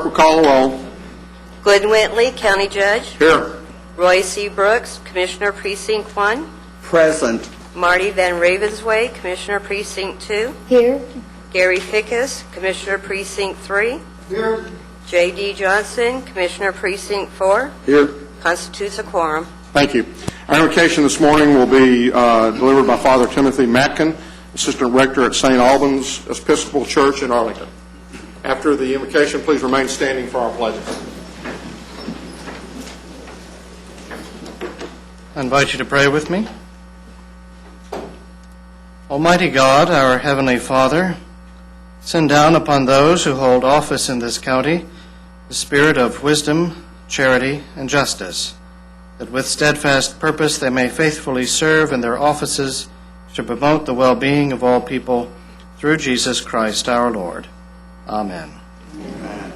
clerk will call the roll. Glenn Whitley, County Judge. Here. Roy C. Brooks, Commissioner Precinct 1. Present. Marty Van Ravensway, Commissioner Precinct 2. Here. Gary Fickus, Commissioner Precinct 3. Here. J.D. Johnson, Commissioner Precinct 4. Here. Constitutes a quorum. Thank you. Our invocation this morning will be delivered by Father Timothy Matkin, Assistant Rector at St. Albans Episcopal Church in Arlington. After the invocation, please remain standing for our pledges. I invite you to pray with me. Almighty God, our Heavenly Father, send down upon those who hold office in this county the spirit of wisdom, charity, and justice, that with steadfast purpose they may faithfully serve in their offices to promote the well-being of all people through Jesus Christ our Lord. Amen. Amen.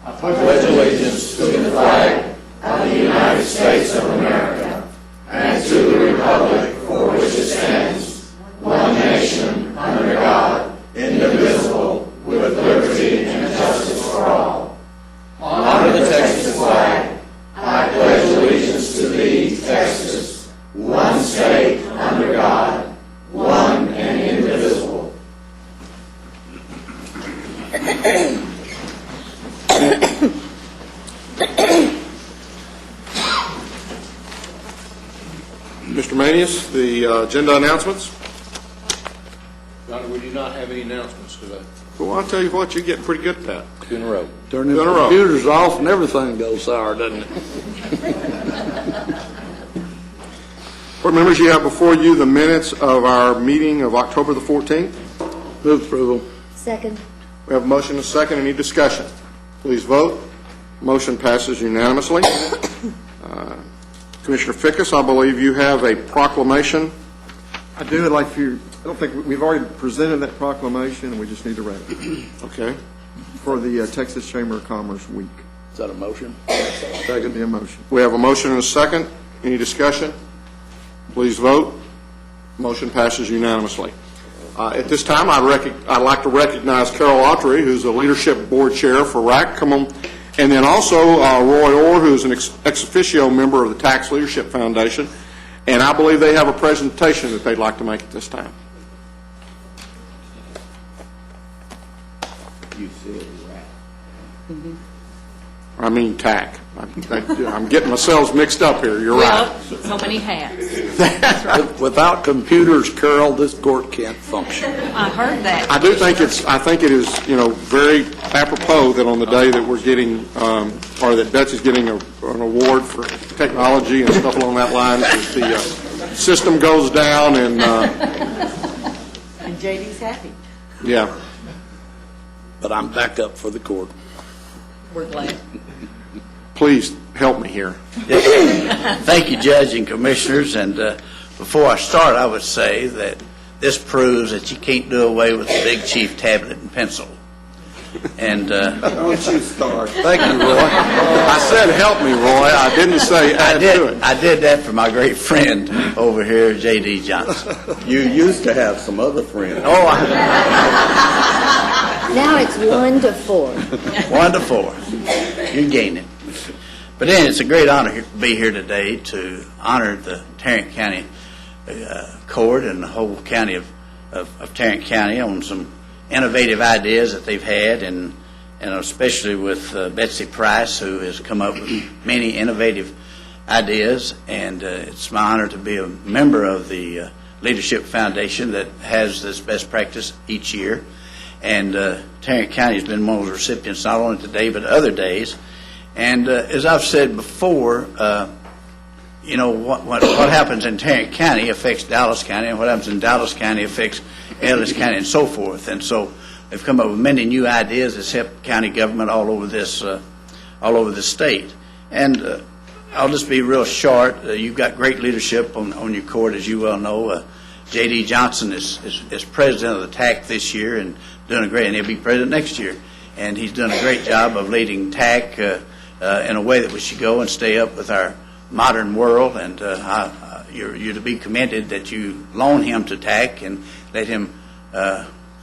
I pledge allegiance to the flag of the United States of America and to the republic for which it stands, one nation, under God, indivisible, with liberty and justice for all. Under the Texas flag, I pledge allegiance to thee, Texas, one state, under God, one and indivisible. Mr. Manius, the agenda announcements. Johnny, we do not have any announcements today. Well, I'll tell you what, you're getting pretty good at that. Two in a row. Turn the In a row. computers off and everything goes sour, doesn't it? Board members, you have before you the minutes of our meeting of October the 14th. Move approval. Second. We have a motion and a second. Any discussion? Please vote. Motion passes unanimously. Commissioner Fickus, I believe you have a proclamation. I do. I'd like for you, I don't think we've already presented that proclamation, and we just need to read it Okay. for the Texas Chamber of Commerce Week. Is that a motion? Second the motion. We have a motion and a second. Any discussion? Please vote. Motion passes unanimously. At this time, I'd like to recognize Carol Autry, who's the Leadership Board Chair for RAC. Come on. And then also Roy Orr, who's an ex officio member of the Tax Leadership Foundation. And I believe they have a presentation that they'd like to make at this time. You said RAC. I mean TAC. I'm getting myself mixed up here. You're right. So many hats. Without computers, Carol, this court can't function. I heard that. I do think I think it is, very apropos that on the day that we're getting, or that Betsy's getting an award for technology and stuff along that line, that the system goes down and, And JD's happy. yeah. But I'm back up for the court. We're glad. Please help me here. Thank you, Judge and Commissioners. And before I start, I would say that this proves that you can't do away with the Big Chief tablet and pencil. And Don't you start. Thank you, Roy. I said help me, Roy. I didn't say add to it. I did that for my great friend over here, J.D. Johnson. You used to have some other friends. Oh, Now it's 1 to 4. 1 to 4. You're gaining. But then it's a great honor to be here today to honor the Tarrant County Court and the whole county of Tarrant County on some innovative ideas that they've had, and especially with Betsy Price, who has come up with many innovative ideas. And it's my honor to be a member of the Leadership Foundation that has this best practice each year. And Tarrant County has been one of the recipients not only today but other days. And as I've said before, what happens in Tarrant County affects Dallas County, and what happens in Dallas County affects Ellis County, and so forth. And so they've come up with many new ideas that's helped county government all over this state. And I'll just be real short. You've got great leadership on your court, as you well know. J.D. Johnson is president of the TAC this year and doing a great, and he'll be president next year. And he's done a great job of leading TAC in a way that we should go and stay up with our modern world. And you're to be commended that you loan him to TAC and let him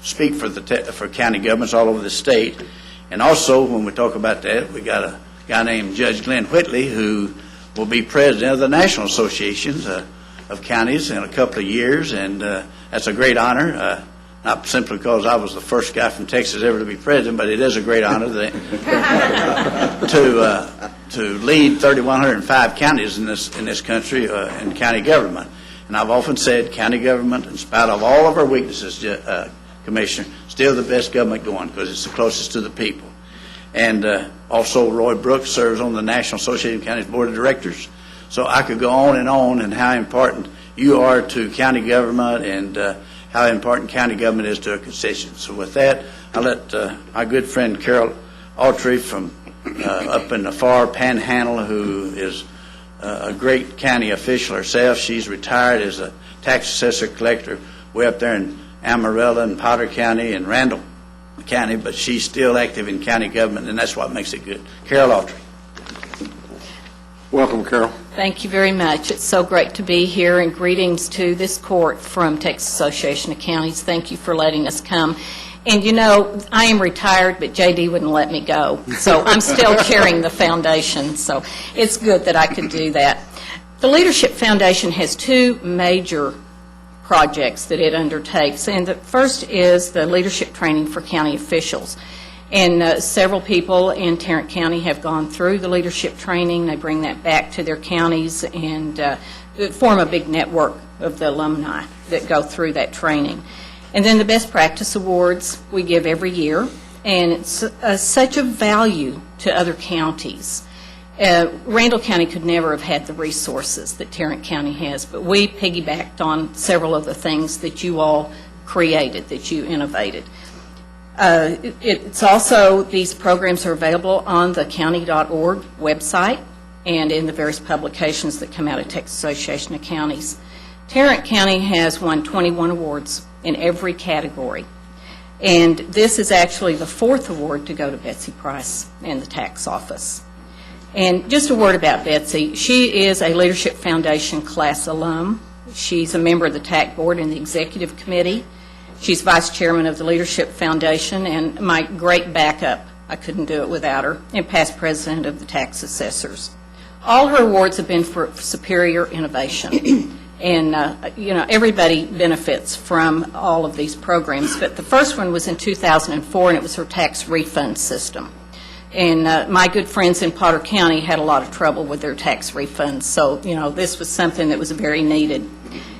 speak for county governments all over the state. And also, when we talk about that, we got a guy named Judge Glenn Whitley, who will be president of the National Associations of Counties in a couple of years, and that's a great honor. Not simply because I was the first guy from Texas ever to be president, but it is a great honor to lead 3,105 counties in this country in county government. And I've often said county government, in spite of all of our weaknesses, Commissioner, still the best government going because it's the closest to the people. And also Roy Brooks serves on the National Association of Counties Board of Directors. So I could go on and how important you are to county government and how important county government is to our constituents. So with that, I'll let my good friend Carol Autry from up in the far panhandle, who is a great county official herself. She's retired as a tax assessor collector way up there in Amarillo and Potter County and Randall County, but she's still active in county government, and that's what makes it good. Carol Autry. Welcome, Carol. Thank you very much. It's so great to be here, and greetings to this court from Texas Association of Counties. Thank you for letting us come. And you know, I am retired, but JD wouldn't let me go, so I'm still carrying the foundation, so it's good that I could do that. The Leadership Foundation has two major projects that it undertakes, and the first is the leadership training for county officials. And several people in Tarrant County have gone through the leadership training. They bring that back to their counties and form a big network of the alumni that go through that training. And then the Best Practice Awards we give every year, and it's such a value to other counties. Randall County could never have had the resources that Tarrant County has, but we piggybacked on several of the things that you all created, that you innovated. It's also, these programs are available on the county.org website and in the various publications that come out of Texas Association of Counties. Tarrant County has won 21 awards in every category, and this is actually the fourth award to go to Betsy Price and the tax office. And just a word about Betsy. She is a Leadership Foundation class alum. She's a member of the TAC board and the executive committee. She's vice chairman of the Leadership Foundation and my great backup. I couldn't do it without her, and past president of the tax assessors. All her awards have been for superior innovation. And, you know, everybody benefits from all of these programs. But the first one was in 2004, and it was her tax refund system. And my good friends in Potter County had a lot of trouble with their tax refunds. So, you know, this was something that was very needed.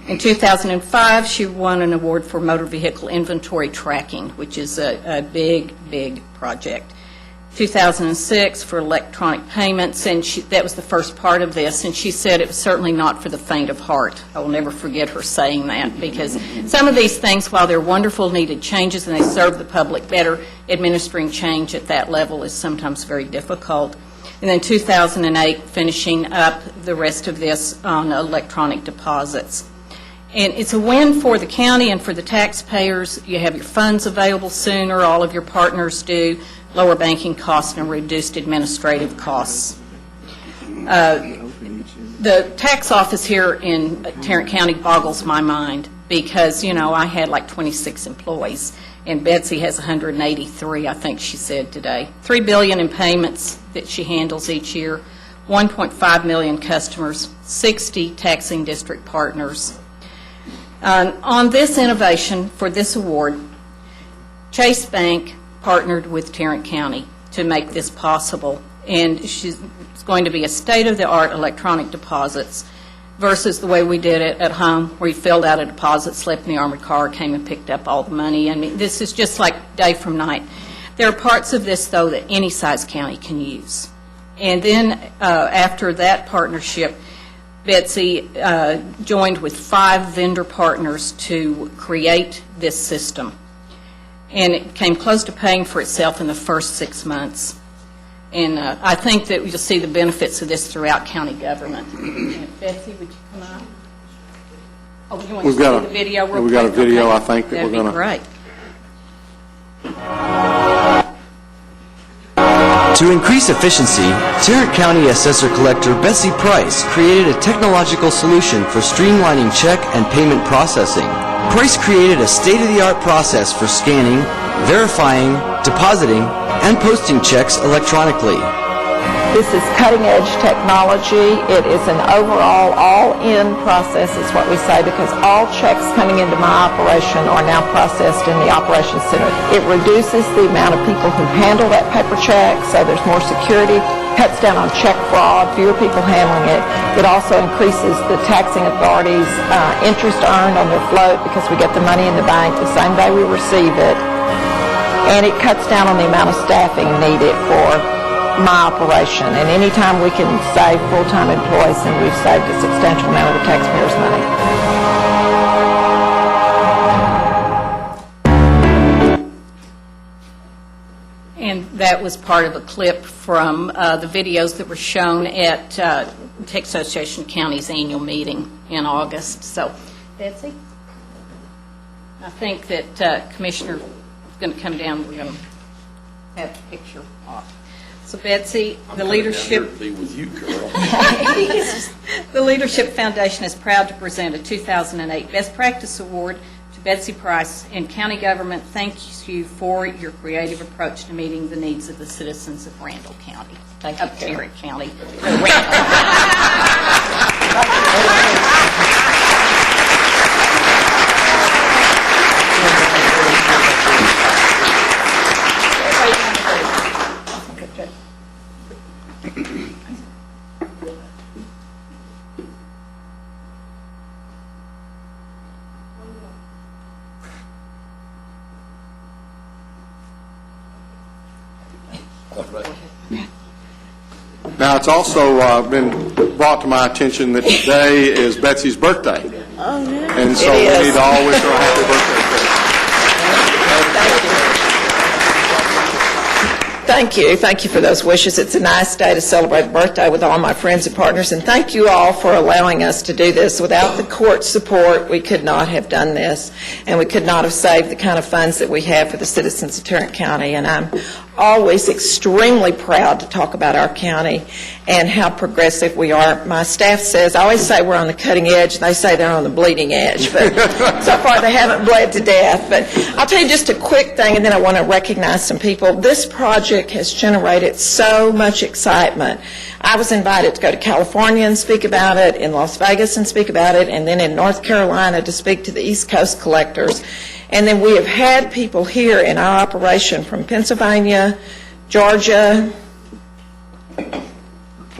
In 2005, she won an award for motor vehicle inventory tracking, which is a big, big project. 2006 for electronic payments, and that was the first part of this, and she said it was certainly not for the faint of heart. I will never forget her saying that, because some of these things, while they're wonderful, needed changes and they serve the public better, administering change at that level is sometimes very difficult. And then 2008, finishing up the rest of this on electronic deposits. And it's a win for the county and for the taxpayers. You have your funds available sooner, all of your partners do, lower banking costs and reduced administrative costs. The tax office here in Tarrant County boggles my mind because, you know, I had like 26 employees, and Betsy has 183, I think she said today. $3 billion in payments that she handles each year, 1.5 million customers, 60 taxing district partners. On this innovation for this award, Chase Bank partnered with Tarrant County to make this possible, and it's going to be a state-of-the-art electronic deposits versus the way we did it at home, where you filled out a deposit slip in the armored car, came and picked up all the money. I mean, this is just like day from night. There are parts of this, though, that any size county can use. And then after that partnership, Betsy joined with 5 vendor partners to create this system. And it came close to paying for itself in the first 6 months. And I think that you'll see the benefits of this throughout county government. Betsy, would you come on? Oh, you want to see the video real quick? We've got a video, I think, that That'd we're going to... great. To increase efficiency, Tarrant County Assessor Collector Betsy Price created a technological solution for streamlining check and payment processing. Price created a state-of-the-art process for scanning, verifying, depositing, and posting checks electronically. This is cutting-edge technology. It is an overall all-in process, is what we say, because all checks coming into my operation are now processed in the operations center. It reduces the amount of people who handle that paper check, so there's more security, cuts down on check fraud, fewer people handling it. It also increases the taxing authorities' interest earned on their float because we get the money in the bank the same day we receive it. And it cuts down on the amount of staffing needed for my operation, and anytime we can save full-time employees, then we've saved a substantial amount of the taxpayers' money. And that was part of a clip from the videos that were shown at Texas Association of Counties annual meeting in August. So, Betsy, I think that Commissioner is going to come down. We're going to have a picture off. So, Betsy, the Leadership... Be with you, Carol. The Leadership Foundation is proud to present a 2008 Best Practice Award to Betsy Price, and county government thanks you for your creative approach to meeting the needs of the citizens of Randall County. Of Tarrant County. Now, it's also been brought to my attention that today is Betsy's birthday. Oh, no. And so we need to all wish her a happy birthday. Thank you. Thank you for those wishes. It's a nice day to celebrate a birthday with all my friends and partners, and thank you all for allowing us to do this. Without the court support, we could not have done this, and we could not have saved the kind of funds that we have for the citizens of Tarrant County. And I'm always extremely proud to talk about our county and how progressive we are. My staff says, I always say we're on the cutting edge. They say they're on the bleeding edge, but so far they haven't bled to death. But I'll tell you just a quick thing, and then I want to recognize some people. This project has generated so much excitement. I was invited to go to California and speak about it, in Las Vegas and speak about it, and then in North Carolina to speak to the East Coast collectors. And then we have had people here in our operation from Pennsylvania, Georgia,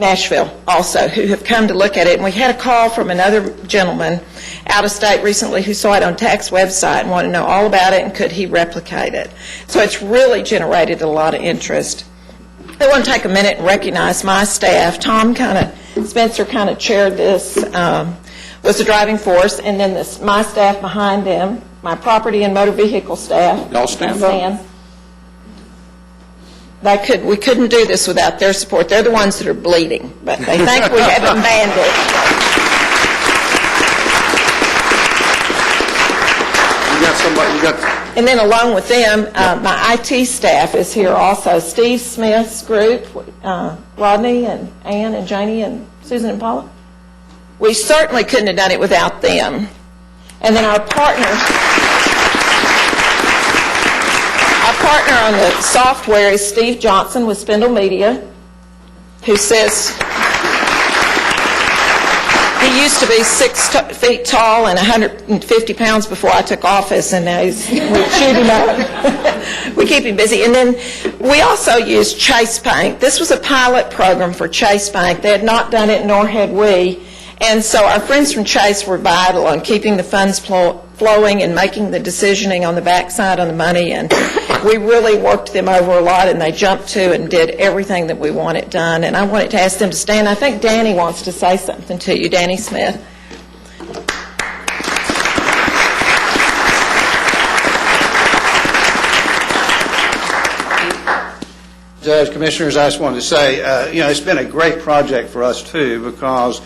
Nashville also, who have come to look at it. And we had a call from another gentleman out of state recently who saw it on TAC's website and wanted to know all about it and could he replicate it. So it's really generated a lot of interest. I want to take a minute and recognize my staff. Spencer kind of chaired this, was the driving force, and then my staff behind them, my property and motor vehicle staff. Y'all stand up. We couldn't do this without their support. They're the ones that are bleeding, but they think we haven't banned it. And then along with them, my IT staff is here also. Steve Smith's group, Rodney and Ann and Janie and Susan and Paula. We certainly couldn't have done it without them. And then our partner on the software is Steve Johnson with Spindle Media, who says he used to be 6 feet tall and 150 pounds before I took office, and now we shoot him up. We keep him busy. And then we also use Chase Bank. This was a pilot program for Chase Bank. They had not done it, nor had we. And so our friends from Chase were vital on keeping the funds flowing and making the decisioning on the backside on the money. And we really worked them over a lot, and they jumped to and did everything that we wanted done. And I wanted to ask them to stand. I think Danny wants to say something to you, Danny Smith. Judge, Commissioners, I just wanted to say, it's been a great project for us, too, because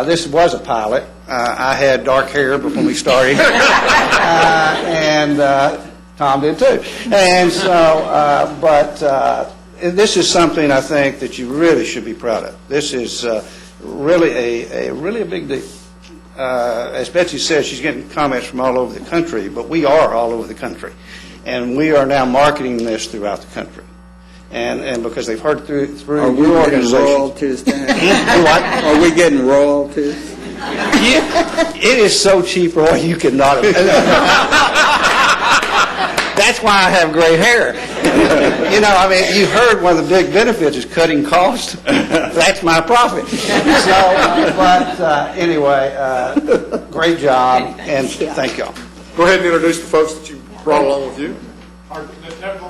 this was a pilot. I had dark hair before we started, and Tom did, too. And so, this is something I think that you really should be proud of. This is really a big deal. As Betsy said, she's getting comments from all over the country, but we are all over the country. And we are now marketing this throughout the country. and because they've heard through Are we your getting organization. royalties then? What? Are we getting royalties? It is so cheap, Roy, you could not have. That's why I have gray hair. You know, I mean, you heard one of the big benefits is cutting costs. That's my profit. Anyway, great job, and thank y'all. Go ahead and introduce the folks that you brought along with you.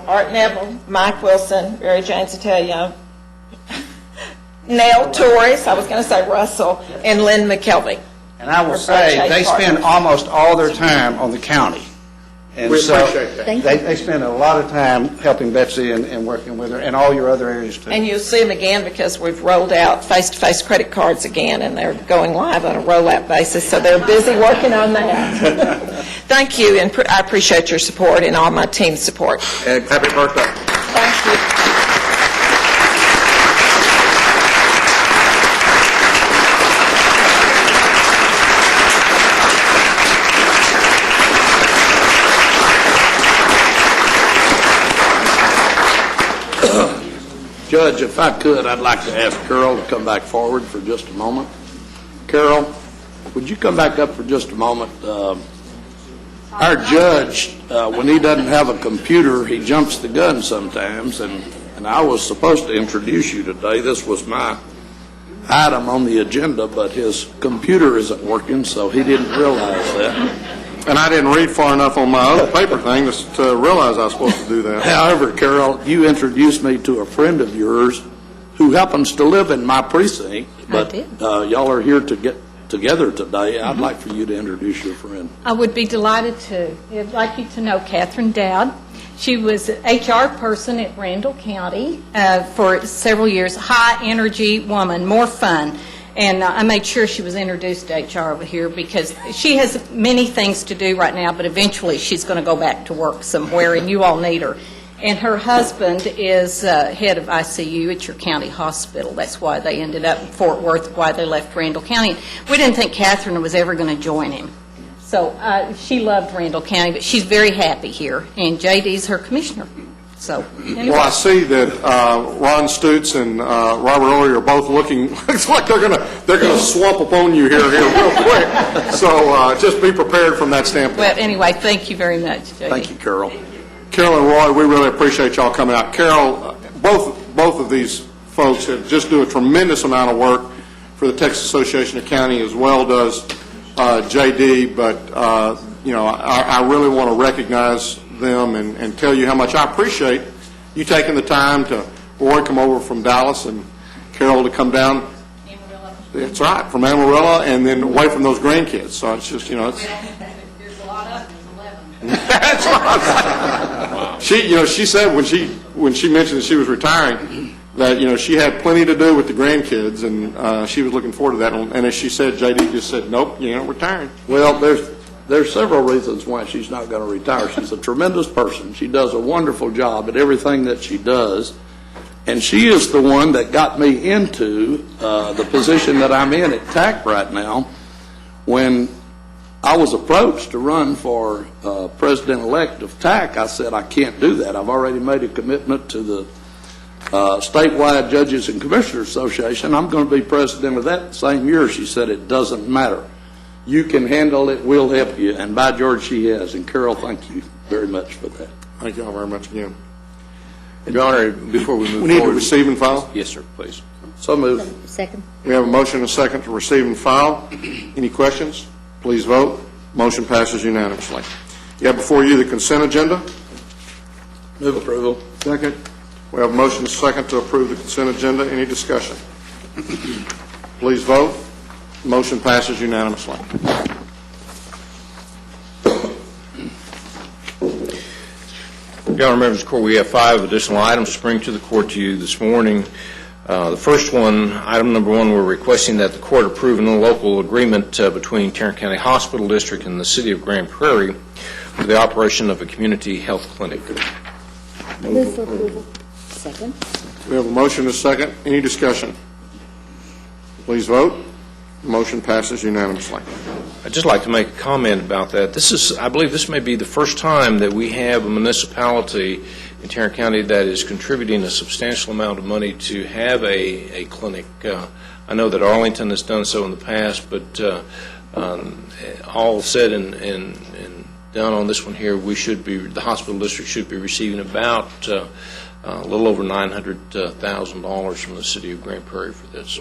Art Neville, Mike Wilson, Mary Jane Sotelo, Nell Torres, I was going to say Russell, and Lynn McKelvey. And I will Our say, franchise they spend partners. almost all their time on the county. And We so appreciate that. Thank you. they spend a lot of time helping Betsy and working with her, and all your other areas too. And you'll see them again because we've rolled out face-to-face credit cards again, and they're going live on a rollout basis, so they're busy working on that. Thank you, and I appreciate your support and all my team's support. Happy birthday. Thank you. Judge, if I could, I'd like to ask Carol to come back forward for just a moment. Carol, would you come back up for just a moment? Our judge, when he doesn't have a computer, he jumps the gun sometimes, and I was supposed to introduce you today. This was my item on the agenda, but his computer isn't working, so he didn't realize that. And I didn't read far enough on my other paper thing to realize I was supposed to do that. However, Carol, you introduced me to a friend of yours who happens to live in my precinct, but y'all are here to get together today. I'd like for you to introduce your friend. I would be delighted to. I'd like you to know Catherine Dowd. She was an HR person at Randall County for several years. High-energy woman, more fun. And I made sure she was introduced to HR over here because she has many things to do right now, but eventually she's going to go back to work somewhere, and you all need her. And her husband is head of ICU at your county hospital. That's why they ended up in Fort Worth, why they left Randall County. We didn't think Catherine was ever going to join him. So she loved Randall County, but she's very happy here, and JD's her commissioner. So, anyway. Well, I see that Ron Stutz and Robert Ory are both looking. It's like they're gonna swamp upon you here real quick. So just be prepared from that standpoint. Well, anyway, thank you very much, JD. Thank you, Carol. Carol and Roy, we really appreciate y'all coming out. Carol, both of these folks have just do a tremendous amount of work for the Texas Association of County, as well does JD. But I really want to recognize them and tell you how much I appreciate you taking the time to, Roy, come over from Dallas, and Carol to come down. Amarillo. That's right, from Amarillo, and then away from those grandkids. So it's just, it's. There's a lot of them, there's 11. That's right. She said when she mentioned that she was retiring that she had plenty to do with the grandkids, and she was looking forward to that. And as she said, JD just said, nope, retiring. Well, there's several reasons why she's not going to retire. She's a tremendous person. She does a wonderful job at everything that she does. And she is the one that got me into the position that I'm in at TAC right now. When I was approached to run for president-elect of TAC, I said, I can't do that. I've already made a commitment to the statewide Judges and Commissioners Association. I'm going to be president of that same year. She said, it doesn't matter. You can handle it. We'll help you. And by George, she has. And Carol, thank you very much for that. Thank you all very much again. Your Honor, before we move We need to forward. receive and file. Yes, sir, please. So moved. Second. We have a motion and a second to receive and file. Any questions? Please vote. Motion passes unanimously. You have before you the consent agenda. Move approval. Second. We have a motion and a second to approve the consent agenda. Any discussion? Please vote. Motion passes unanimously. Your Honor, members of the court, we have 5 additional items to bring to the court to you this morning. The first one, item number 1, we're requesting that the court approve an local agreement between Tarrant County Hospital District and the City of Grand Prairie for the operation of a community health clinic. Move for approval. Second. We have a motion and a second. Any discussion? Please vote. Motion passes unanimously. I'd just like to make a comment about that. I believe this may be the first time that we have a municipality in Tarrant County that is contributing a substantial amount of money to have a clinic. I know that Arlington has done so in the past, but all said and done on this one here, the hospital district should be receiving about a little over $900,000 from the city of Grand Prairie for this.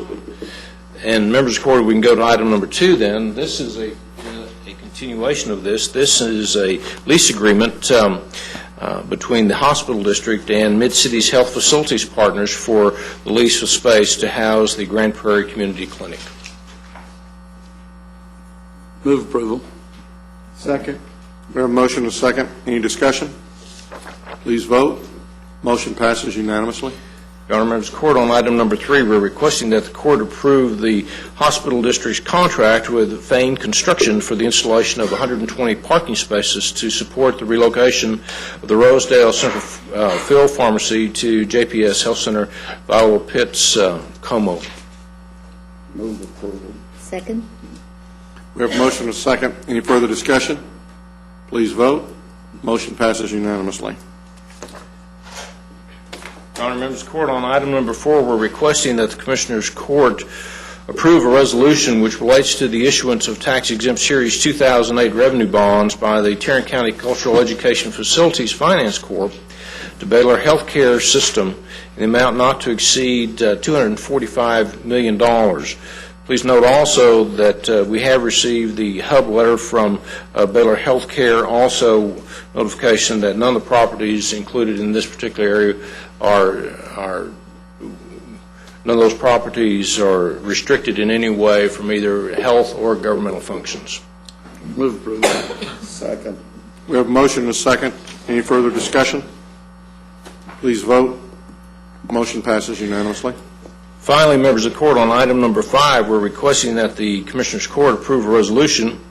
And members of the court, we can go to item number 2 then. This is a continuation of this. This is a lease agreement between the hospital district and Mid-Cities Health Facilities Partners for the lease of space to house the Grand Prairie Community Clinic. Move approval. Second. We have a motion and a second. Any discussion? Please vote. Motion passes unanimously. Your Honor, members of the court, on item number 3, we're requesting that the court approve the hospital district's contract with Fane Construction for the installation of 120 parking spaces to support the relocation of the Rosedale Central Fill Pharmacy to JPS Health Center, Viola Pitts, Como. Move approval. Second. We have a motion and a second. Any further discussion? Please vote. Motion passes unanimously. Your Honor, members of the court, on item number 4, we're requesting that the Commissioners' Court approve a resolution which relates to the issuance of tax-exempt Series 2008 revenue bonds by the Tarrant County Cultural Education Facilities Finance Corp. to Baylor Healthcare System in the amount not to exceed $245 million. Please note also that we have received the hub letter from Baylor Healthcare, also notification that none of the properties included in this particular area none of those properties are restricted in any way from either health or governmental functions. Move approval. Second. We have a motion and a second. Any further discussion? Please vote. Motion passes unanimously. Finally, members of the court, on item number 5, we're requesting that the Commissioners' Court approve a resolution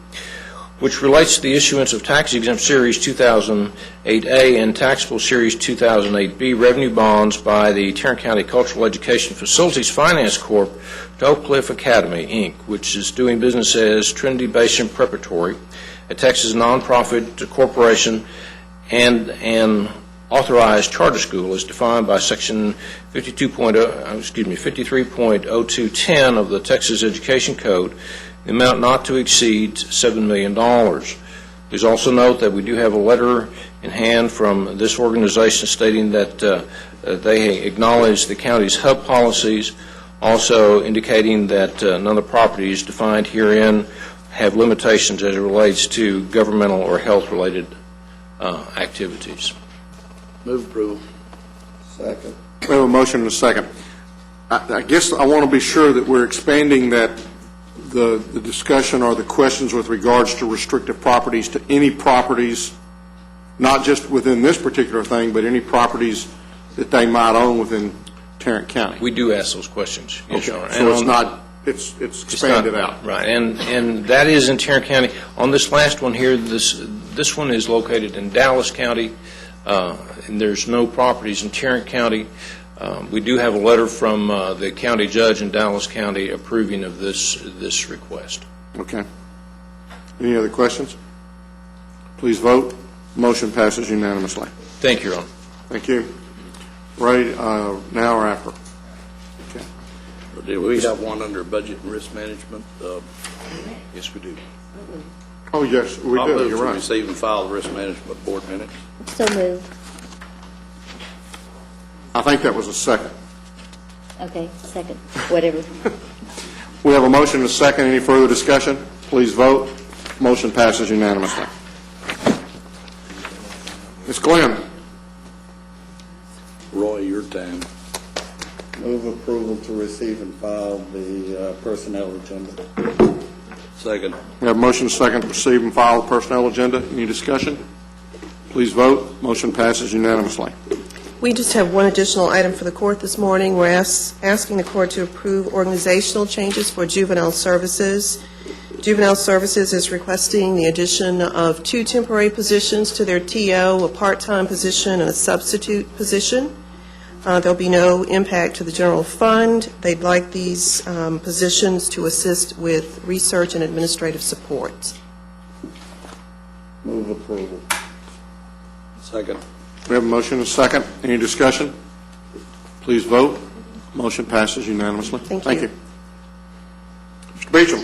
which relates to the issuance of tax-exempt Series 2008A and taxable Series 2008B revenue bonds by the Tarrant County Cultural Education Facilities Finance Corp. to Oak Cliff Academy, Inc., which is doing business as Trinity Basin Preparatory, a Texas nonprofit corporation, and an authorized charter school as defined by Section 53.0210 of the Texas Education Code, the amount not to exceed $7 million. Please also note that we do have a letter in hand from this organization stating that they acknowledge the county's hub policies, also indicating that none of the properties defined herein have limitations as it relates to governmental or health-related activities. Move approval. Second. We have a motion and a second. I guess I want to be sure that we're expanding that the discussion or the questions with regards to restrictive properties to any properties, not just within this particular thing, but any properties that they might own within Tarrant County. We do ask those questions. Yes, Your Honor. So it's not, it's expanded out. Right, and that is in Tarrant County. On this last one here, this one is located in Dallas County, and there's no properties in Tarrant County. We do have a letter from the county judge in Dallas County approving of this request. Okay. Any other questions? Please vote. Motion passes unanimously. Thank you, Your Honor. Thank you. Ready now or after? Okay. Do we have one under budget and risk management? Yes, we do. Oh, yes, we I'll do. move You're to right. receive and file the risk management board minutes. So moved. I think that was a second. Okay, second. Whatever. We have a motion and a second. Any further discussion? Please vote. Motion passes unanimously. Ms. Glenn. Roy, your time. Move approval to receive and file the personnel agenda. Second. We have a motion and a second to receive and file the personnel agenda. Any discussion? Please vote. Motion passes unanimously. We just have one additional item for the court this morning. We're asking the court to approve organizational changes for juvenile services. Juvenile Services is requesting the addition of 2 temporary positions to their TO, a part-time position and a substitute position. There'll be no impact to the general fund. They'd like these positions to assist with research and administrative support. Move approval. Second. We have a motion and a second. Any discussion? Please vote. Motion passes unanimously. Thank you. Mr. Beecham.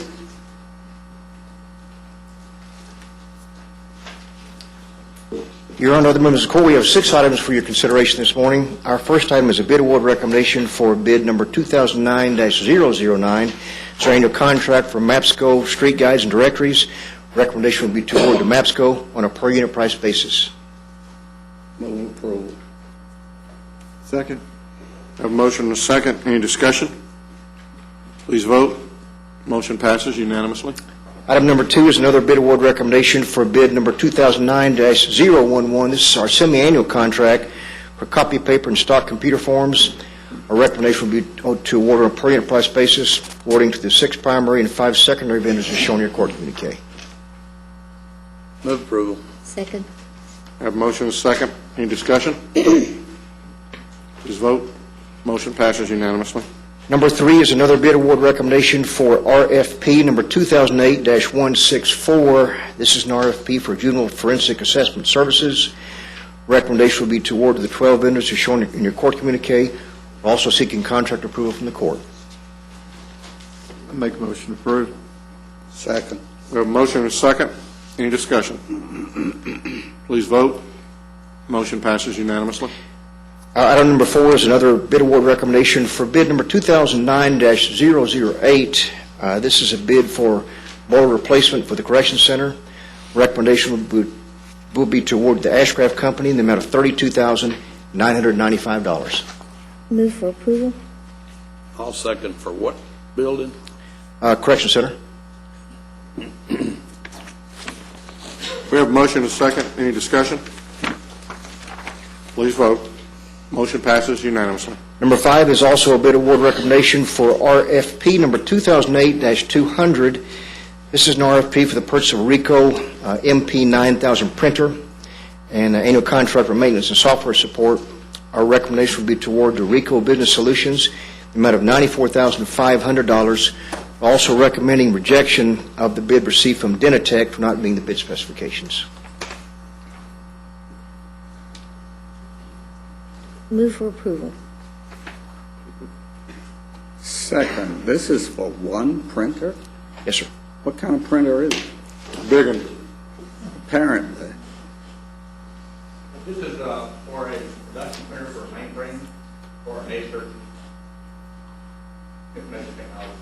Your Honor, other members of the court, we have 6 items for your consideration this morning. Our first item is a bid award recommendation for bid number 2009-009. It's our annual contract for MAPSCO street guides and directories. Recommendation would be to award to MAPSCO on a per unit price basis. Move approval. Second. We have a motion and a second. Any discussion? Please vote. Motion passes unanimously. Item number 2 is another bid award recommendation for bid number 2009-011. This is our semi-annual contract for copy paper and stock computer forms. Our recommendation would be to award on a per unit price basis, awarding to the 6 primary and 5 secondary vendors as shown in your court communique. Move approval. Second. I have a motion and a second. Any discussion? Please vote. Motion passes unanimously. Number 3 is another bid award recommendation for RFP number 2008-164. This is an RFP for juvenile forensic assessment services. Recommendation will be to award to the 12 vendors as shown in your court communique. We're also seeking contract approval from the court. I make a motion to approve. Second. We have a motion and a second. Any discussion? Please vote. Motion passes unanimously. Item number 4 is another bid award recommendation for bid number 2009-008. This is a bid for boiler replacement for the Correction Center. Recommendation would be to award the Ashcraft Company in the amount of $32,995. Move for approval. I'll second. For what building? Correction Center. We have a motion and a second. Any discussion? Please vote. Motion passes unanimously. Number 5 is also a bid award recommendation for RFP number 2008-200. This is an RFP for the purchase of a Ricoh MP9000 printer and annual contract for maintenance and software support. Our recommendation would be to award to Ricoh Business Solutions the amount of $94,500. Also recommending rejection of the bid received from Denatech for not meeting the bid specifications. Move for approval. Second. This is for one printer? Yes, sir. What kind of printer is it? Big one. Apparently. This is for a production printer for a mainframe or an Acer information technology.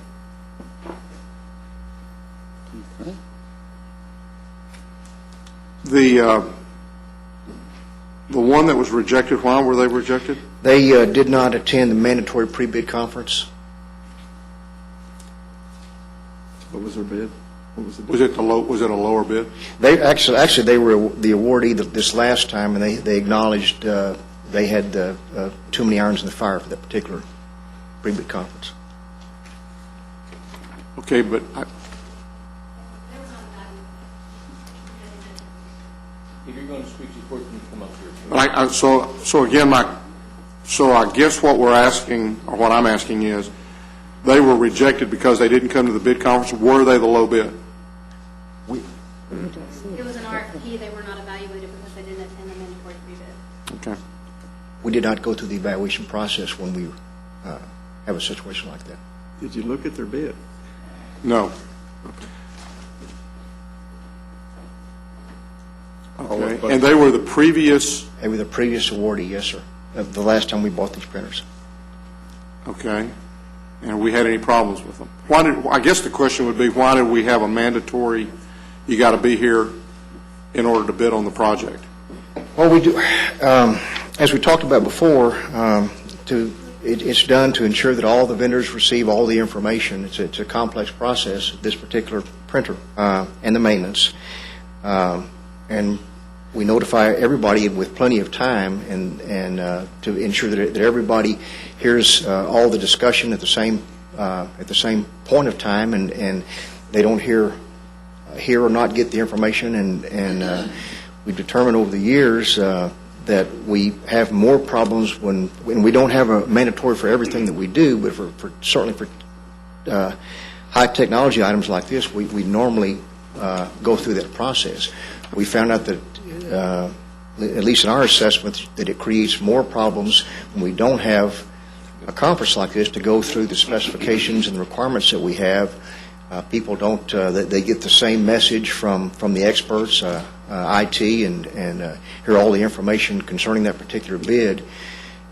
Okay. The one that was rejected, why were they rejected? They did not attend the mandatory pre-bid conference. What was their bid? What was the bid? Was it a lower bid? They actually they were the awardee this last time, and they acknowledged they had too many irons in the fire for that particular pre-bid conference. Okay, but If you're going to speak to the court, you can come up here. so again, I guess what we're asking, or what I'm asking is, they were rejected because they didn't come to the bid conference. Were they the low bid? It was an RFP. They were not evaluated because they didn't attend the mandatory pre-bid. Okay. We did not go through the evaluation process when we have a situation like that. Did you look at their bid? No. Okay. And they were the previous? They were the previous awardee, yes, sir, the last time we bought these printers. Okay. And have we had any problems with them? I guess the question would be, why did we have a mandatory, you got to be here in order to bid on the project? Well, we do, as we talked about before, it's done to ensure that all the vendors receive all the information. It's a complex process, this particular printer and the maintenance. And we notify everybody with plenty of time and to ensure that everybody hears all the discussion at the same point of time, and they don't hear or not get the information. And we've determined over the years that we have more problems when we don't have a mandatory for everything that we do, but certainly for high technology items like this, we normally go through that process. We found out that at least in our assessment, that it creates more problems when we don't have a conference like this to go through the specifications and the requirements that we have. People don't, they get the same message from the experts, IT, and hear all the information concerning that particular bid.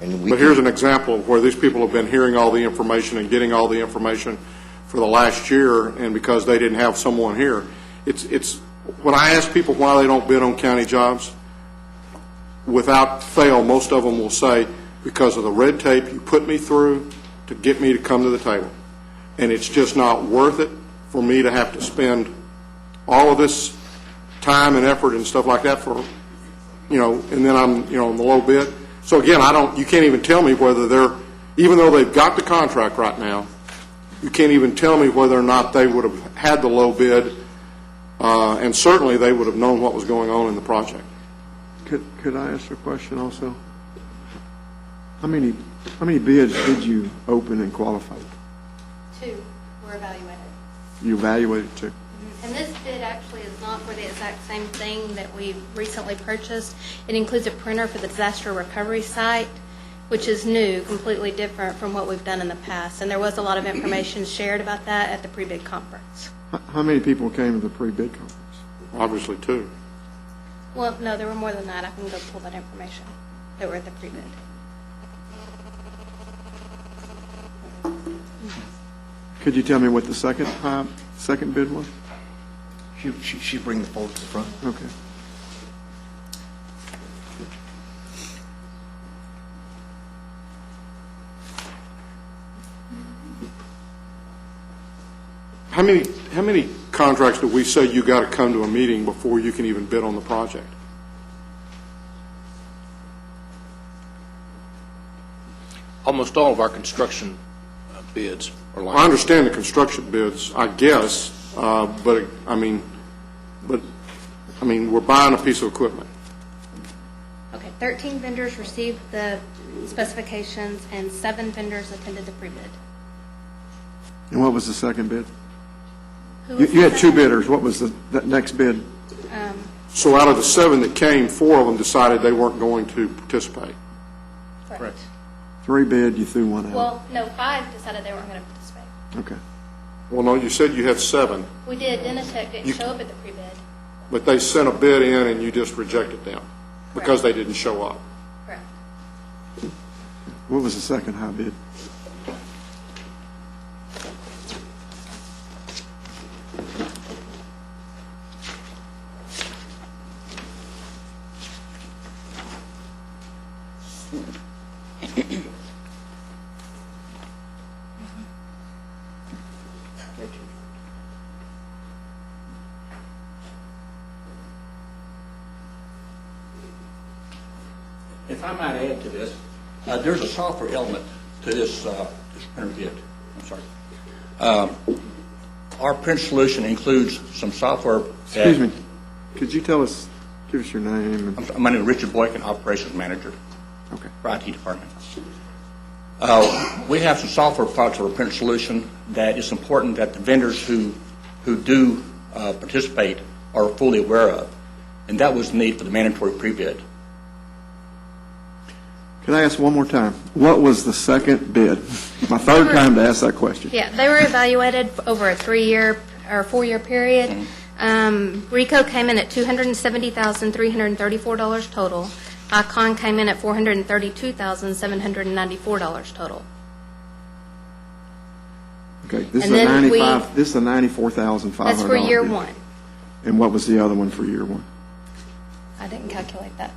But here's an example of where these people have been hearing all the information and getting all the information for the last year, and because they didn't have someone here. It's when I ask people why they don't bid on county jobs, without fail, most of them will say, because of the red tape you put me through to get me to come to the table. And it's just not worth it for me to have to spend all of this time and effort and stuff like that for, and then I'm, on the low bid. So again, you can't even tell me whether even though they've got the contract right now, you can't even tell me whether or not they would have had the low bid, and certainly they would have known what was going on in the project. Could I ask a question also? How many bids did you open and qualify? 2 were evaluated. You evaluated 2? And this bid actually is not for the exact same thing that we recently purchased. It includes a printer for the disaster recovery site, which is new, completely different from what we've done in the past. And there was a lot of information shared about that at the pre-bid conference. How many people came to the pre-bid conference? Obviously 2. Well, no, there were more than that. I can go pull that information that were at the pre-bid. Could you tell me what the second bid was? She bring the folder to the front. Okay. How many contracts do we say you got to come to a meeting before you can even bid on the project? Almost all of our construction bids are like. I understand the construction bids, I guess, but we're buying a piece of equipment. Okay, 13 vendors received the specifications and 7 vendors attended the pre-bid. And what was the second bid? Who was You the had 2 second? bidders. What was the next bid? So out of the 7 that came, 4 of them decided they weren't going to participate. Correct. 3 bid, you threw 1 out. Well, no, 5 decided they weren't going to participate. Okay. Well, no, you said you had 7, We did. Denatech didn't show up at the pre-bid. but they sent a bid in and you just rejected them because they didn't show up. Correct. What was the second high bid? If I might add to this, there's a software element to this printer bid. I'm sorry. Our print solution includes some software. Excuse me. Could you give us your name? My name is Richard Boykin, Operations Manager. Okay. For IT Department. We have some software products of our print solution that it's important that the vendors who do participate are fully aware of, and that was the need for the mandatory pre-bid. Can I ask one more time? What was the second bid? My third time to ask that question. Yeah, they were evaluated over a 3-year or 4-year period. RICO came in at $270,334 total. ICON came in at $432,794 total. Okay, this And is a then we- 95. This is a $94,500. That's for year bid. 1. And what was the other one for year 1? I didn't calculate that.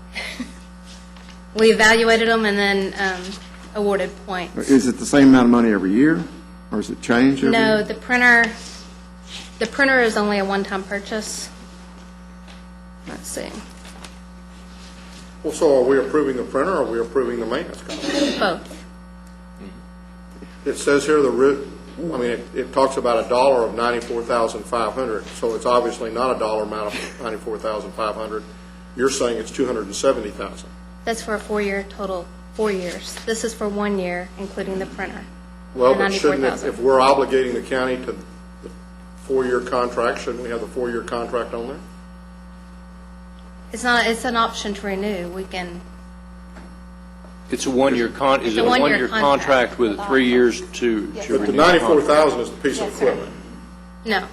We evaluated them and then awarded points. Is it the same amount of money every year, or is it changed every No, year? the printer is only a one-time purchase. Let's see, Well, so are we approving the printer or are we approving the maintenance contract? both. It says here it talks about $1 of $94,500, so it's obviously not a dollar amount of $94,500. You're saying it's $270,000. That's for a 4-year total, 4 years. This is for 1 year, including the printer. Well, The but shouldn't it, 94,000. if we're obligating the county to the 4-year contract, shouldn't we have the 4-year contract on there? It's not, it's an option to renew. We can, It's a one-year is it a one-year contract with 3 years to Yes. But the renew the contract? $94,000 is the piece of Yes, sir. equipment. no.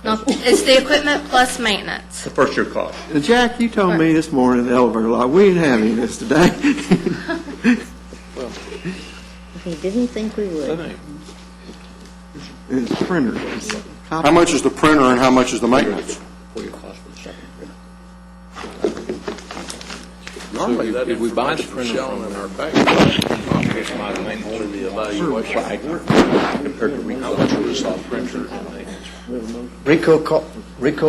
No, it's the equipment plus maintenance. The first year cost. Jack, you told me this morning in the elevator lot, we didn't have any of this today. He didn't think we would. It's printer. How much is the printer and how much is the maintenance? Full-year cost for the second printer. Normally, that Did we buy the information's printer shown from in our back. Only the evaluation. Compared to How much was the printer and maintenance? Rico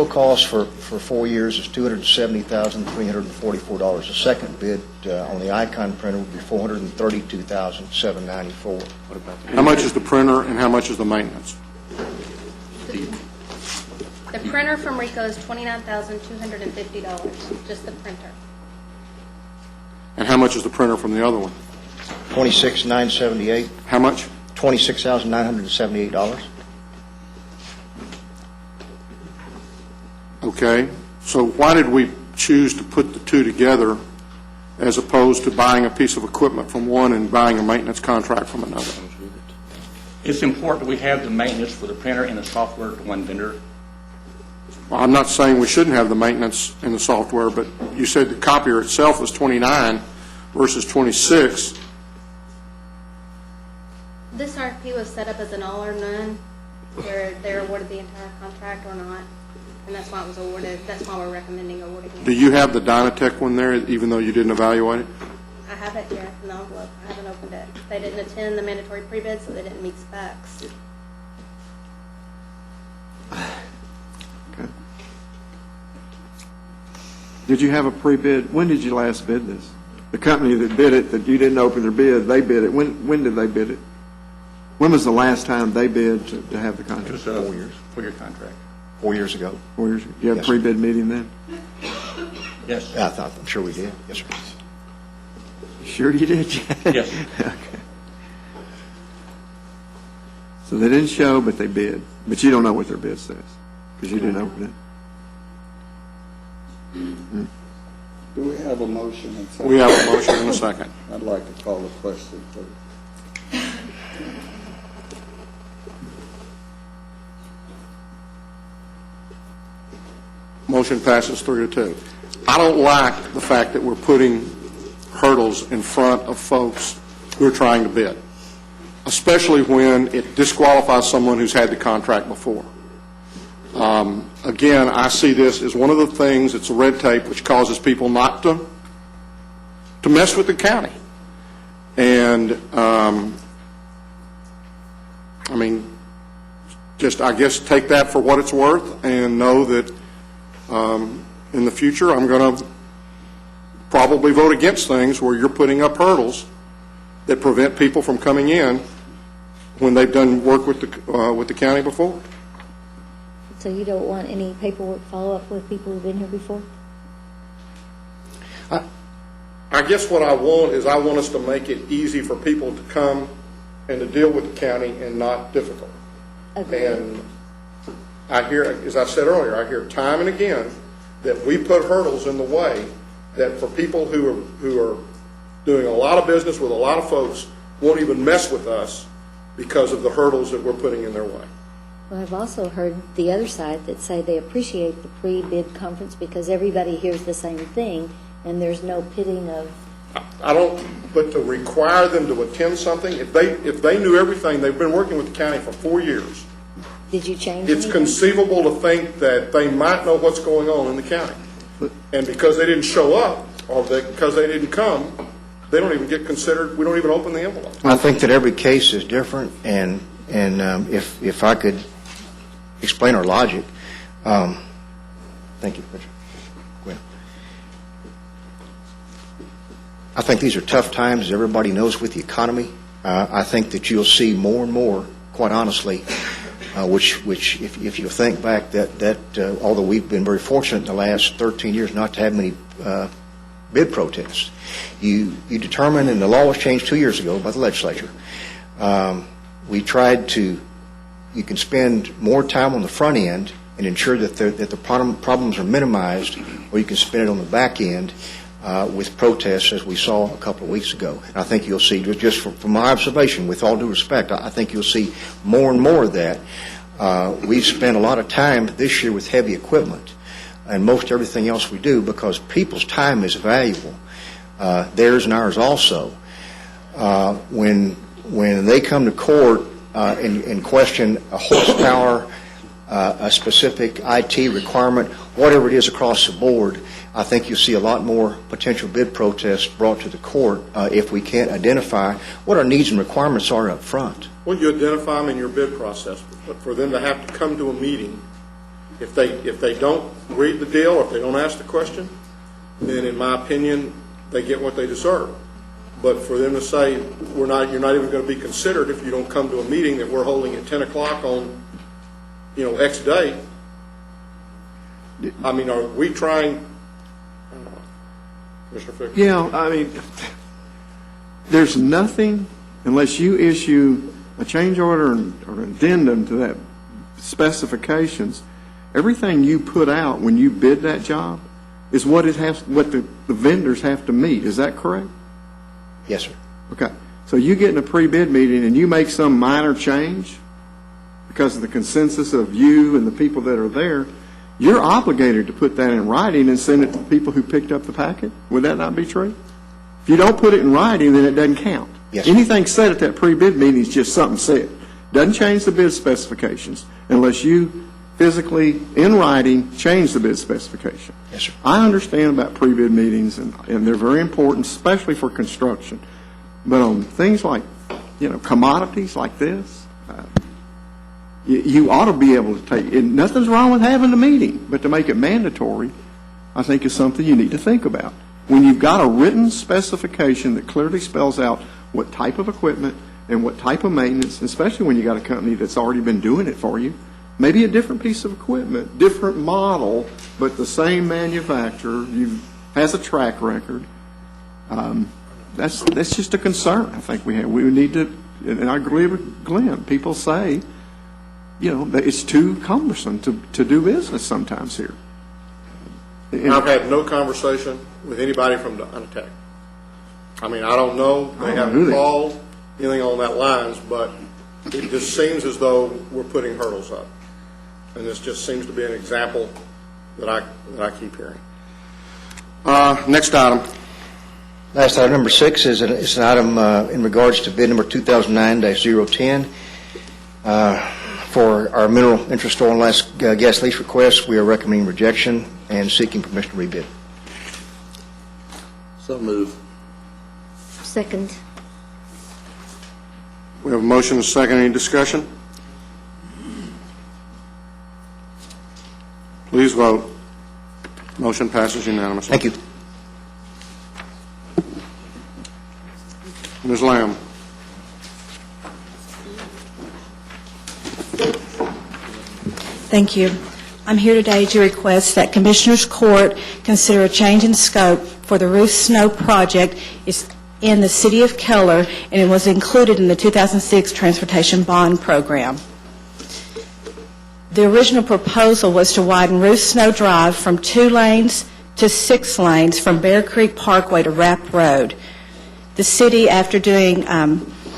cost for 4 years is $270,344. The second bid on the Icon printer would be $432,794. How much is the printer and how much is the maintenance? The printer from Rico is $29,250, just the printer. And how much is the printer from the other one? $26,978. How much? $26,978. Okay, so why did we choose to put the two together as opposed to buying a piece of equipment from one and buying a maintenance contract from another? It's important we have the maintenance for the printer and the software to one vendor. Well, I'm not saying we shouldn't have the maintenance and the software, but you said the copier itself was 29 versus 26. This RFP was set up as an all or none, where they're awarded the entire contract or not, and that's why it was awarded. That's why we're recommending awarding it. Do you have the Dynatech one there, even though you didn't evaluate it? I have it here in the envelope. I haven't opened it. They didn't attend the mandatory pre-bid, so they didn't meet specs. Okay. Did you have a pre-bid? When did you last bid this? The company that bid it, that you didn't open their bid, they bid it. When did they bid it? When was the last time they bid to have the contract? It was a 4 years. 4-year contract. 4 years ago. 4 years ago. You had a Yes. pre-bid meeting then? Yes. Yeah, I'm sure we did. Yes, sir. Sure you did, Jack? Yes. Okay. So they didn't show, but they bid. But you don't know what their bid says, because you didn't open it. Do we have a motion and second? We have a motion and a second. I'd like to call the question, please. Motion passes 3-2. I don't like the fact that we're putting hurdles in front of folks who are trying to bid, especially when it disqualifies someone who's had the contract before. Again, I see this as one of the things, it's a red tape which causes people not to mess with the county. And, I mean, just, I guess, take that for what it's worth and know that in the future, I'm going to probably vote against things where you're putting up hurdles that prevent people from coming in when they've done work with the county before. So you don't want any paperwork follow-up with people who've been here before? I guess what I want is I want us to make it easy for people to come and to deal with the county and not difficult. Agreed. And I hear, as I said earlier, I hear time and again that we put hurdles in the way that for people who are doing a lot of business with a lot of folks won't even mess with us because of the hurdles that we're putting in their way. Well, I've also heard the other side that say they appreciate the pre-bid conference because everybody hears the same thing and there's no pitting of... I don't, but to require them to attend something, if they knew everything, they've been working with the county for 4 years. Did you change It's anything? conceivable to think that they might know what's going on in the county. And because they didn't show up, or because they didn't come, they don't even get considered, we don't even open the envelope. I think that every case is different, and if I could explain our logic, thank you, Richard. Gwen. I think these are tough times, as everybody knows, with the economy. I think that you'll see more and more, quite honestly, which if you think back, that although we've been very fortunate in the last 13 years not to have many bid protests, you determine, and the law was changed 2 years ago by the legislature, we tried to, you can spend more time on the front end and ensure that the problems are minimized or you can spend it on the back end with protests, as we saw a couple of weeks ago. And I think you'll see, just from my observation, with all due respect, I think you'll see more and more of that. We've spent a lot of time this year with heavy equipment and most everything else we do because people's time is valuable, theirs and ours also. When they come to court and question a horsepower, a specific IT requirement, whatever it is across the board, I think you'll see a lot more potential bid protests brought to the court if we can't identify what our needs and requirements are up front. Well, you identify them in your bid process, but for them to have to come to a meeting, if they don't read the deal, or if they don't ask the question, then in my opinion, they get what they deserve. But for them to say, you're not even going to be considered if you don't come to a meeting that we're holding at 10 o'clock on, X day, I mean, are we trying, Commissioner Fick? Yeah, I mean, there's nothing, unless you issue a change order or an addendum to that specifications, everything you put out when you bid that job is what the vendors have to meet. Is that correct? Yes, sir. Okay. So you get in a pre-bid meeting and you make some minor change because of the consensus of you and the people that are there, you're obligated to put that in writing and send it to the people who picked up the packet. Would that not be true? If you don't put it in writing, then it doesn't count. Yes, sir. Anything said at that pre-bid meeting is just something said. Doesn't change the bid specifications unless you physically, in writing, change the bid specification. Yes, sir. I understand about pre-bid meetings, and they're very important, especially for construction. But on things like, commodities like this, you ought to be able to take, and nothing's wrong with having a meeting, but to make it mandatory, I think is something you need to think about. When you've got a written specification that clearly spells out what type of equipment and what type of maintenance, especially when you got a company that's already been doing it for you, maybe a different piece of equipment, different model, but the same manufacturer, has a track record. That's just a concern I think we have. We need to, and I agree with Glenn, people say, that it's too cumbersome to do business sometimes here. I've had no conversation with anybody from Dynatek. I mean, I don't know. They haven't called anything on that lines, but it just seems as though we're putting hurdles up. And this just seems to be an example that I keep hearing. Next item. Last item, number 6, is an item in regards to bid number 2009-010. For our mineral interest oil and gas lease request, we are recommending rejection and seeking permission to rebid. So move. Second. We have a motion and a second. Any discussion? Please vote. Motion passes unanimously. Thank you. Ms. Lamb. Thank you. I'm here today to request that Commissioners Court consider a change in scope for the roof snow project. It's in the City of Keller, and it was included in the 2006 Transportation Bond Program. The original proposal was to widen Roof Snow Drive from 2 lanes to 6 lanes from Bear Creek Parkway to Rapp Road. The city, after doing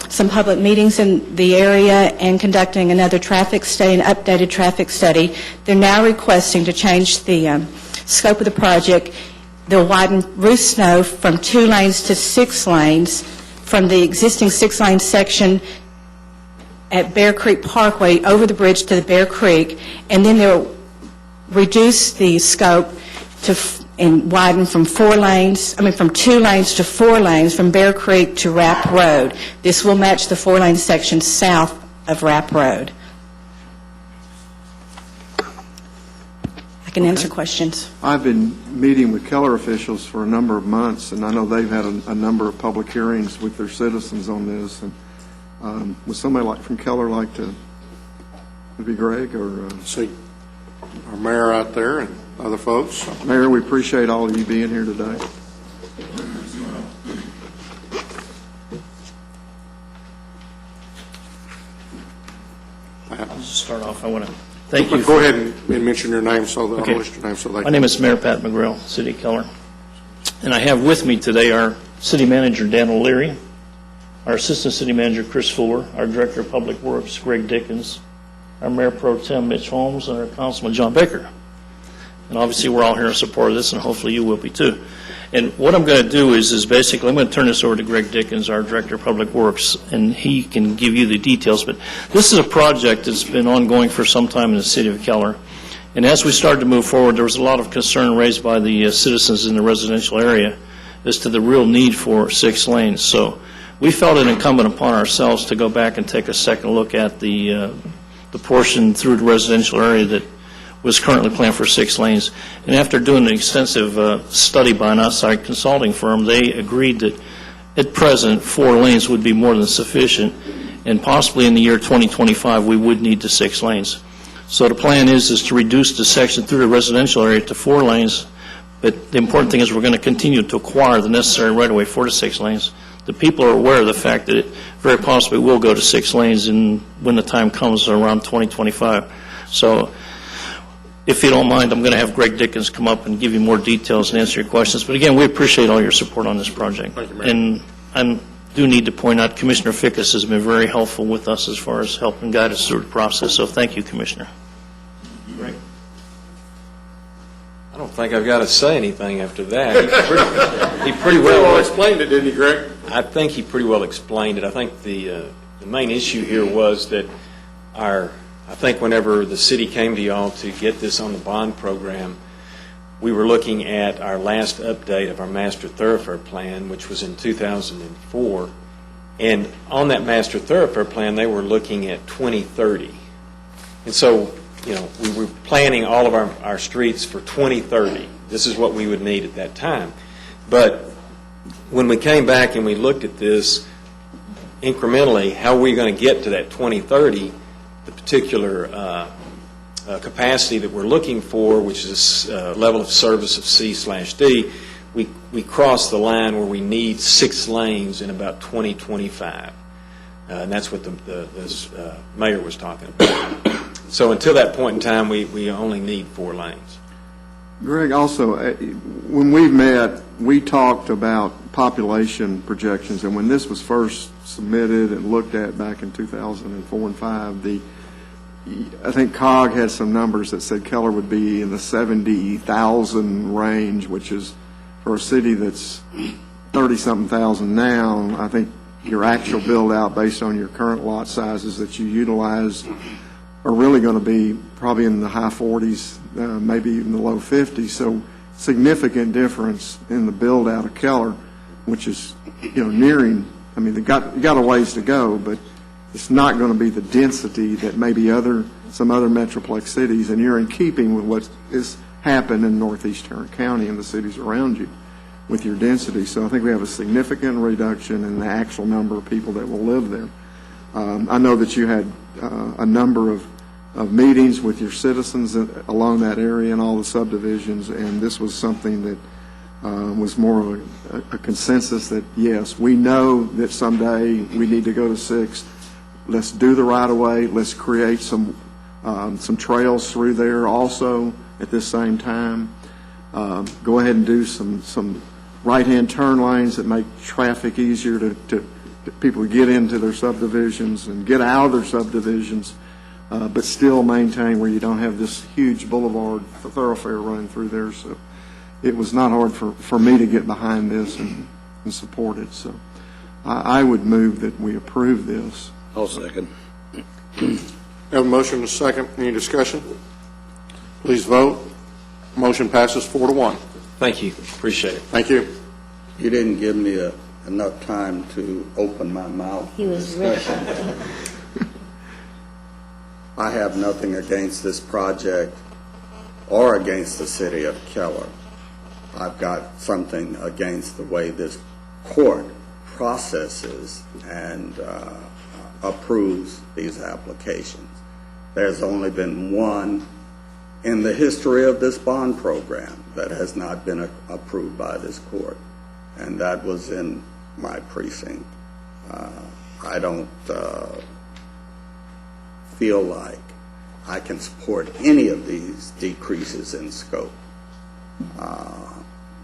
some public meetings in the area and conducting another traffic study, an updated traffic study, they're now requesting to change the scope of the project. They'll widen Roof Snow from 2 lanes to 6 lanes from the existing 6-lane section at Bear Creek Parkway over the bridge to the Bear Creek, and then they'll reduce the scope and widen from 2 lanes to 4 lanes from Bear Creek to Rapp Road. This will match the 4-lane section south of Rapp Road. I can answer questions. I've been meeting with Keller officials for a number of months, and I know they've had a number of public hearings with their citizens on this. And would somebody from Keller like to, maybe Greg or see our mayor out there and other folks? Mayor, we appreciate all of you being here today. To start off, I want to Thank you. Go ahead and mention your name so that Okay. I'll list your name so they My name is Mayor Pat McGrill, City of Keller. And I have with me today our City Manager, Dan O'Leary, our Assistant City Manager, Chris Fuller, our Director of Public Works, Greg Dickens, our Mayor Pro Tem, Mitch Holmes, and our Councilman, John Baker. And obviously, we're all here in support of this, and hopefully you will be too. And what I'm going to do is basically, I'm going to turn this over to Greg Dickens, our Director of Public Works, and he can give you the details. But this is a project that's been ongoing for some time in the City of Keller. And as we started to move forward, there was a lot of concern raised by the citizens in the residential area as to the real need for 6 lanes. So we felt it incumbent upon ourselves to go back and take a second look at the portion through the residential area that was currently planned for 6 lanes. And after doing an extensive study by an outside consulting firm, they agreed that at present 4 lanes would be more than sufficient, and possibly in the year 2025 we would need the 6 lanes. So the plan is to reduce the section through the residential area to 4 lanes, but the important thing is we're going to continue to acquire the necessary right-of-way for the 6 lanes. The people are aware of the fact that it very possibly will go to 6 lanes when the time comes around 2025. So if you don't mind, I'm going to have Greg Dickens come up and give you more details and answer your questions. But again, we appreciate all your support on this project. Thank you, Mayor. And I do need to point out Commissioner Fickus has been very helpful with us as far as helping guide us through the process. So thank you, Commissioner. Greg. I don't think I've got to say anything after that. He pretty well explained it, didn't he, Greg? I think he pretty well explained it. I think the main issue here was that I think whenever the city came to y'all to get this on the bond program, we were looking at our last update of our master thoroughfare plan, which was in 2004. And on that master thoroughfare plan, they were looking at 2030. And so, we were planning all of our streets for 2030. This is what we would need at that time. But when we came back and we looked at this incrementally, how are we going to get to that 2030, the particular capacity that we're looking for, which is level of service of C/D, we crossed the line where we need 6 lanes in about 2025. And that's what the mayor was talking about. So until that point in time, we only need 4 lanes. Greg, also, when we met, we talked about population projections, and when this was first submitted and looked at back in 2004 and 5, I think COG had some numbers that said Keller would be in the 70,000 range, which is for a city that's 30-something thousand now. I think your actual build-out based on your current lot sizes that you utilize are really going to be probably in the high 40s, maybe even the low 50s. So significant difference in the build-out of Keller, which is, nearing. I mean, you got a ways to go, but it's not going to be the density that maybe some other metroplex cities, and you're in keeping with what has happened in northeast Tarrant County and the cities around you with your density. So I think we have a significant reduction in the actual number of people that will live there. I know that you had a number of meetings with your citizens along that area and all the subdivisions, and this was something that was more of a consensus that, yes, we know that someday we need to go to 6. Let's do the right-of-way. Let's create some trails through there also at this same time. Go ahead and do some right-hand turn lanes that make traffic easier to people to get into their subdivisions and get out of their subdivisions, but still maintain where you don't have this huge boulevard thoroughfare running through there. So it was not hard for me to get behind this and support it. So I would move that we approve this. I'll second. Have a motion and a second. Any discussion? Please vote. Motion passes 4-1. Thank you. Appreciate it. Thank you. You didn't give me enough time to open my mouth. He was rich. I have nothing against this project or against the city of Keller. I've got something against the way this court processes and approves these applications. There's only been one in the history of this bond program that has not been approved by this court, and that was in my precinct. I don't feel like I can support any of these decreases in scope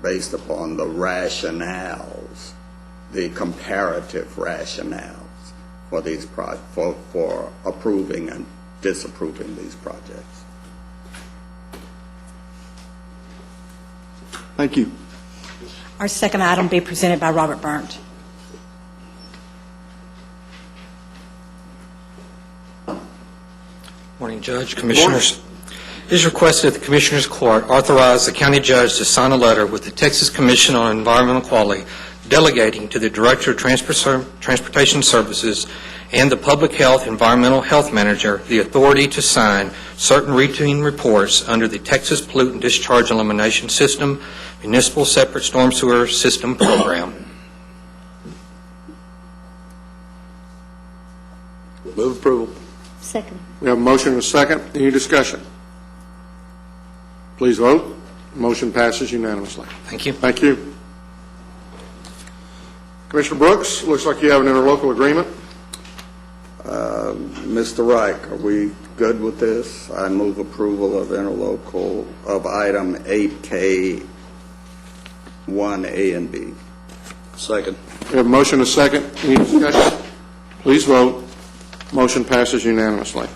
based upon the rationales, the comparative rationales for these for approving and disapproving these projects. Thank you. Our second item be presented by Robert Burnt. Morning, Judge, Commissioners. It is requested that the Commissioners Court authorize the County Judge to sign a letter with the Texas Commission on Environmental Quality delegating to the Director of Transportation Services and the Public Health Environmental Health Manager the authority to sign certain routine reports under the Texas Pollutant Discharge Elimination System Municipal Separate Storm Sewer System Program. Move approval. Second. We have a motion and a second. Any discussion? Please vote. Motion passes unanimously. Thank you. Thank you. Commissioner Brooks, looks like you have an interlocal agreement. Mr. Reich, are we good with this? I move approval of interlocal of item 8K 1A and B. Second. We have a motion and a second. Any discussion? Please vote. Motion passes unanimously.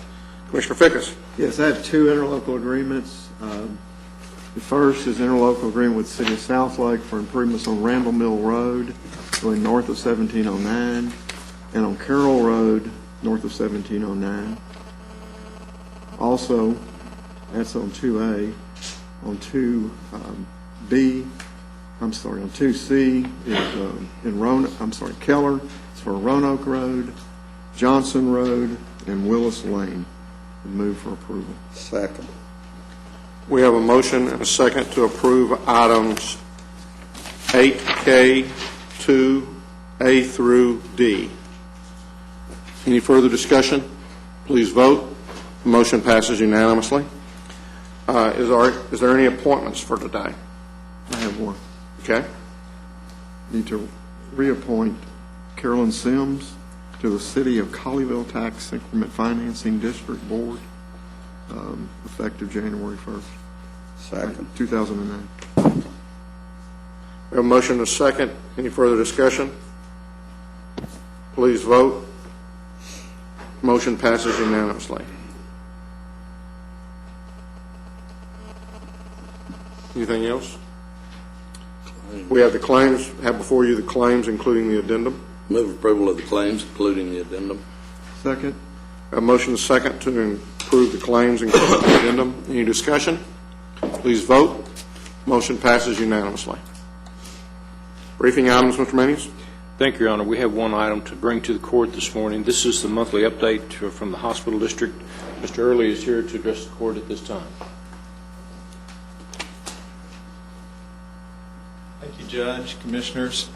Commissioner Fickus. Yes, I have two interlocal agreements. The first is interlocal agreement with the City of Southlake for improvements on Randall Mill Road going north of 1709 and on Carroll Road north of 1709. Also, that's on 2A. On 2B, on 2C is Keller. It's for Roanoke Road, Johnson Road, and Willis Lane. Move for approval. Second. We have a motion and a second to approve items 8K, 2A through D. Any further discussion? Please vote. The motion passes unanimously. Is there any appointments for today? I have one. Okay. Need to reappoint Carolyn Sims to the City of Colleyville Tax Increment Financing District Board, effective January 1st, Second. 2009. We have a motion and a second. Any further discussion? Please vote. Motion passes unanimously. Anything else? We have the claims, have before you the claims, including the addendum. Move approval of the claims, including the addendum. Second. A motion and a second to approve the claims, including the addendum. Any discussion? Please vote. Motion passes unanimously. Briefing items, Mr. Manius. Thank you, Your Honor. We have one item to bring to the court this morning. This is the monthly update from the hospital district. Mr. Early is here to address the court at this time. Thank you, Judge, Commissioners.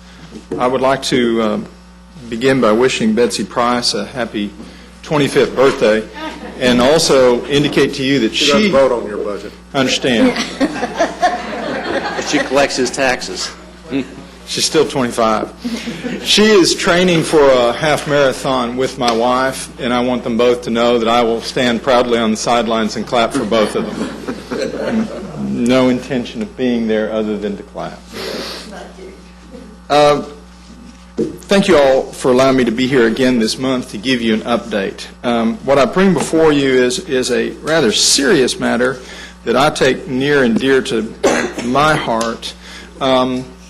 I would like to begin by wishing Betsy Price a happy 25th birthday and also indicate to you that She doesn't vote on your budget. I understand. But she collects his taxes. She's still 25. She is training for a half marathon with my wife, and I want them both to know that I will stand proudly on the sidelines and clap for both of them. No intention of being there other than to clap. Thank you all for allowing me to be here again this month to give you an update. What I bring before you is a rather serious matter that I take near and dear to my heart.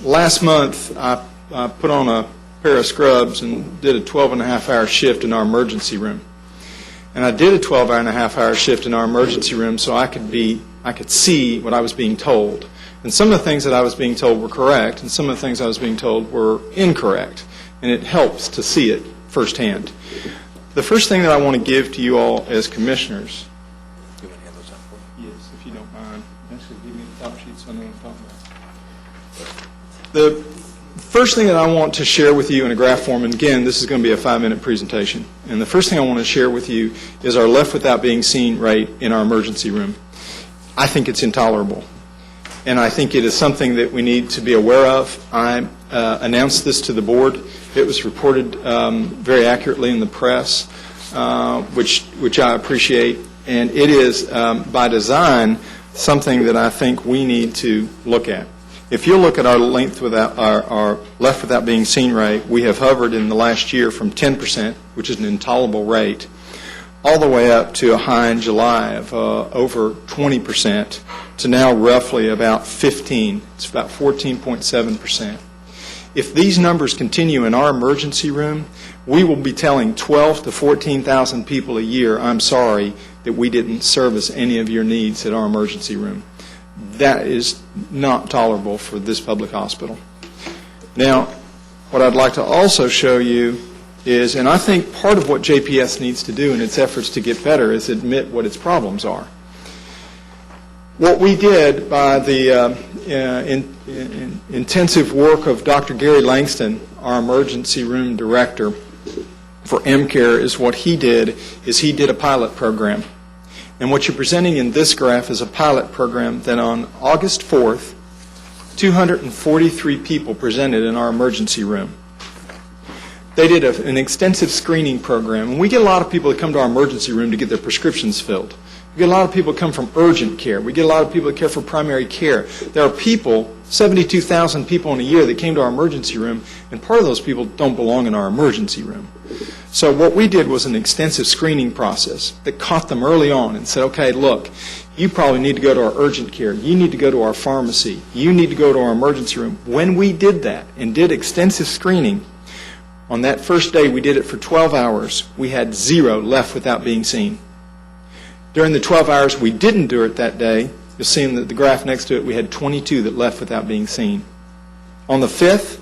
Last month, I put on a pair of scrubs and did a 12-and-a-half-hour shift in our emergency room. And I did a 12-and-a-half-hour shift in our emergency room so I could see what I was being told. And some of the things that I was being told were correct, and some of the things I was being told were incorrect. And it helps to see it firsthand. The first thing that I want to give to you all as commissioners. Yes, if you don't mind. Actually, give me the top sheet so I know what I'm talking about. The first thing that I want to share with you in a graph form, and again, this is going to be a 5-minute presentation, and the first thing I want to share with you is our left without being seen rate in our emergency room. I think it's intolerable, and I think it is something that we need to be aware of. I announced this to the board. It was reported very accurately in the press, which I appreciate. And it is, by design, something that I think we need to look at. If you look at our length without, our left without being seen rate, we have hovered in the last year from 10%, which is an intolerable rate, all the way up to a high in July of over 20%, to now roughly about 15. It's about 14.7%. If these numbers continue in our emergency room, we will be telling 12 to 14,000 people a year, I'm sorry that we didn't service any of your needs at our emergency room. That is not tolerable for this public hospital. Now, what I'd like to also show you is, and I think part of what JPS needs to do in its efforts to get better is admit what its problems are. What we did by the intensive work of Dr. Gary Langston, our emergency room director for MCARE, is what he did is he did a pilot program. And what you're presenting in this graph is a pilot program that on August 4th, 243 people presented in our emergency room. They did an extensive screening program, and we get a lot of people that come to our emergency room to get their prescriptions filled. We get a lot of people that come from urgent care. We get a lot of people that care for primary care. There are people, 72,000 people in a year that came to our emergency room, and part of those people don't belong in our emergency room. So what we did was an extensive screening process that caught them early on and said, okay, look, you probably need to go to our urgent care. You need to go to our pharmacy. You need to go to our emergency room. When we did that and did extensive screening, on that first day we did it for 12 hours, we had 0 left without being seen. During the 12 hours we didn't do it that day, you'll see in the graph next to it, we had 22 that left without being seen. On the 5th,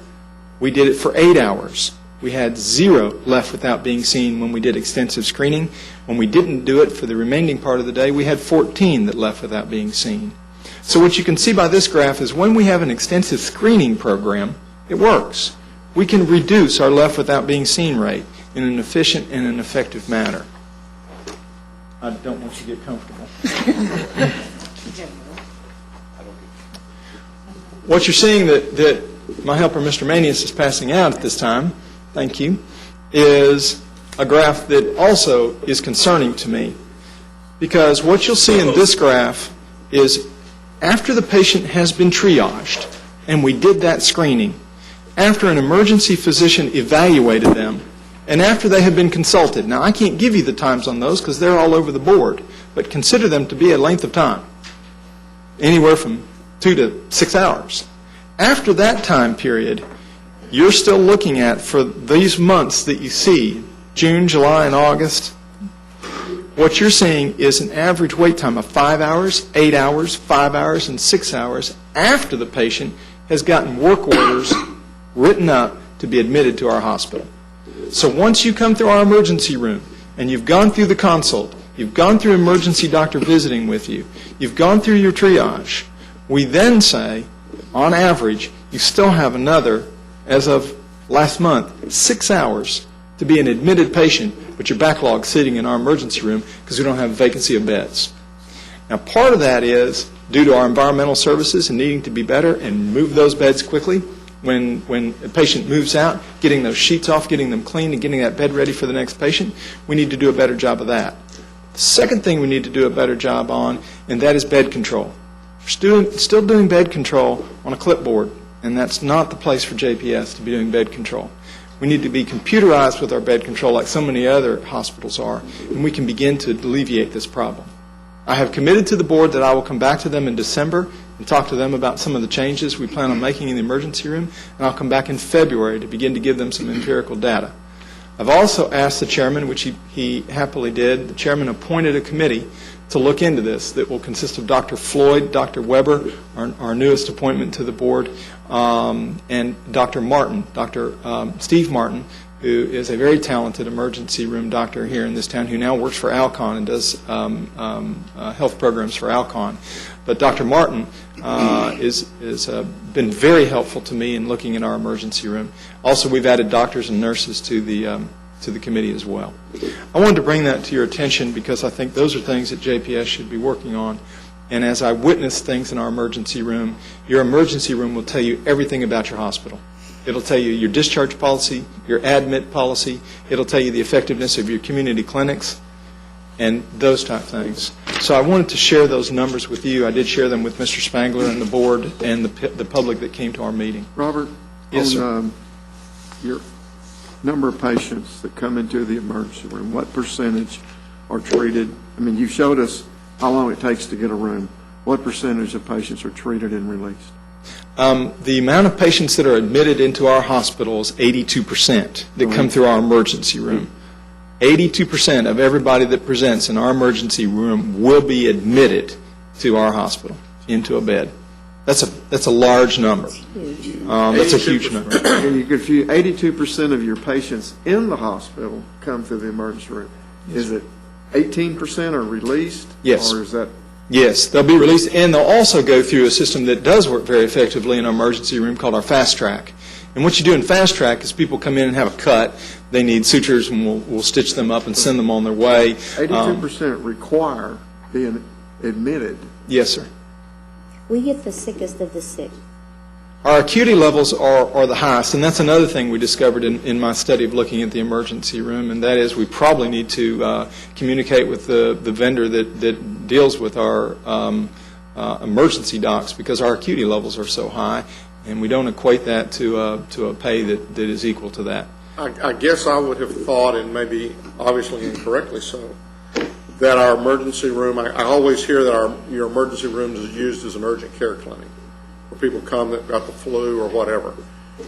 we did it for 8 hours. We had 0 left without being seen when we did extensive screening. When we didn't do it for the remaining part of the day, we had 14 that left without being seen. So what you can see by this graph is when we have an extensive screening program, it works. We can reduce our left without being seen rate in an efficient and an effective manner. I don't want you to get comfortable. What you're seeing that my helper, Mr. Manius, is passing out at this time, thank you, is a graph that also is concerning to me. Because what you'll see in this graph is after the patient has been triaged, and we did that screening, after an emergency physician evaluated them, and after they have been consulted. Now, I can't give you the times on those because they're all over the board, but consider them to be a length of time, anywhere from 2 to 6 hours. After that time period, you're still looking at, for these months that you see, June, July, and August, what you're seeing is an average wait time of 5 hours, 8 hours, 5 hours, and 6 hours after the patient has gotten work orders written up to be admitted to our hospital. So once you come through our emergency room and you've gone through the consult, you've gone through emergency doctor visiting with you, you've gone through your triage, we then say, on average, you still have another, as of last month, 6 hours to be an admitted patient, but your backlog sitting in our emergency room because we don't have a vacancy of beds. Now, part of that is due to our environmental services and needing to be better and move those beds quickly. When a patient moves out, getting those sheets off, getting them clean, and getting that bed ready for the next patient, we need to do a better job of that. The second thing we need to do a better job on, and that is bed control. We're still doing bed control on a clipboard, and that's not the place for JPS to be doing bed control. We need to be computerized with our bed control like so many other hospitals are, and we can begin to alleviate this problem. I have committed to the board that I will come back to them in December and talk to them about some of the changes we plan on making in the emergency room, and I'll come back in February to begin to give them some empirical data. I've also asked the chairman, which he happily did, the chairman appointed a committee to look into this that will consist of Dr. Floyd, Dr. Weber, our newest appointment to the board, and Dr. Martin, Dr. Steve Martin, who is a very talented emergency room doctor here in this town, who now works for Alcon and does health programs for Alcon. But Dr. Martin has been very helpful to me in looking in our emergency room. Also, we've added doctors and nurses to the committee as well. I wanted to bring that to your attention because I think those are things that JPS should be working on. And as I witness things in our emergency room, your emergency room will tell you everything about your hospital. It'll tell you your discharge policy, your admit policy. It'll tell you the effectiveness of your community clinics. and those type things. So I wanted to share those numbers with you. I did share them with Mr. Spangler and the board and the public that came to our meeting. Robert? Yes, sir. On your number of patients that come into the emergency room, what percentage are treated? I mean, you showed us how long it takes to get a room. What percentage of patients are treated and released? The amount of patients that are admitted into our hospital is 82% that come through our emergency room. 82% of everybody that presents in our emergency room will be admitted to our hospital, into a bed. That's a large number. That's a huge number. And you confuse 82% of your patients in the hospital come through the emergency room. Is it 18% are released? Yes. Or is that? Yes, they'll be released, and they'll also go through a system that does work very effectively in our emergency room called our Fast Track. And what you do in Fast Track is people come in and have a cut. They need sutures, and we'll stitch them up and send them on their way. 82% require being admitted. Yes, sir. We get the sickest of the sick. Our acuity levels are the highest, and that's another thing we discovered in my study of looking at the emergency room, and that is we probably need to communicate with the vendor that deals with our emergency docs, because our acuity levels are so high, and we don't equate that to a pay that is equal to that. I guess I would have thought, and maybe obviously incorrectly so, that our emergency room, I always hear that your emergency room is used as an urgent care clinic, where people come that got the flu or whatever.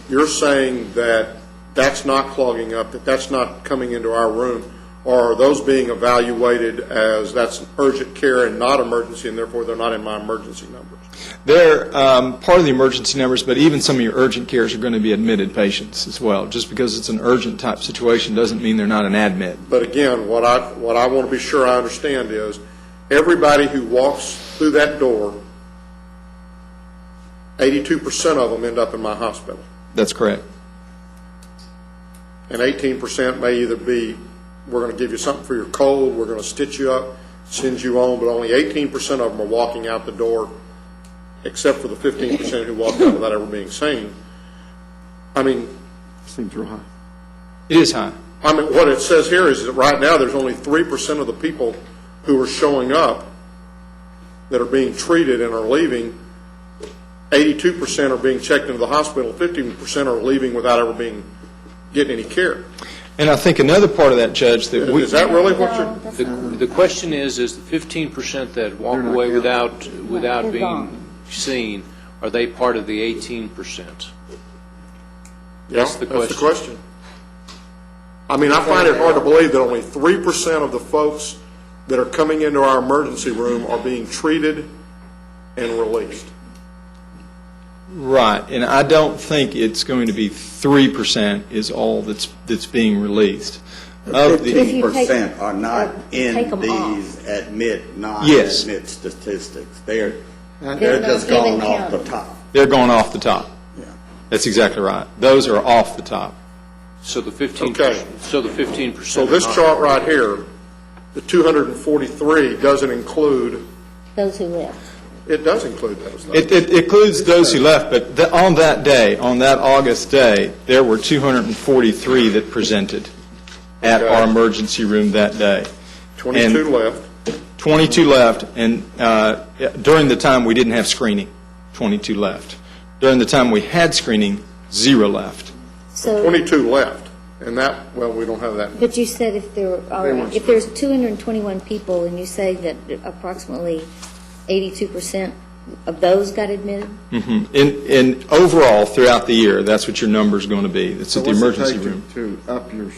You're saying that that's not clogging up, that that's not coming into our room, or are those being evaluated as that's urgent care and not emergency, and therefore they're not in my emergency numbers? They're part of the emergency numbers, but even some of your urgent cares are going to be admitted patients as well. Just because it's an urgent type situation doesn't mean they're not an admit. But again, what I want to be sure I understand is everybody who walks through that door, 82% of them end up in my hospital. That's correct. And 18% may either be, we're going to give you something for your cold, we're going to stitch you up, send you on, but only 18% of them are walking out the door, except for the 15% who walk out without ever being seen. I mean, seems real high. It is high. I mean, what it says here is that right now there's only 3% of the people who are showing up that are being treated and are leaving. 82% are being checked into the hospital. 15% are leaving without ever getting any care. And I think another part of that, Judge, that we... Is that really what you're... The question is the 15% that walk away without being seen, are they part of the 18%? That's the question. I mean, I find it hard to believe that only 3% of the folks that are coming into our emergency room are being treated and released. Right, and I don't think it's going to be 3% is all that's being released. 15% are not in these admit, non-admit statistics. They're just going off the top. They're going off the top. Yeah. That's exactly right. Those are off the top. So the 15%. Okay. So the 15%. So this chart right here, the 243 doesn't include those who left. It does include those. It includes those who left, but on that day, on that August day, there were 243 that presented at our emergency room that day. 22 left. 22 left, and during the time we didn't have screening, 22 left. During the time we had screening, 0 left. So 22 left, and that, well, we don't have that. But you said if there's 221 people, and you say that approximately 82% of those got admitted? Mm-hmm. In overall, throughout the year, that's what your number is going to be. That's at the emergency room. To up your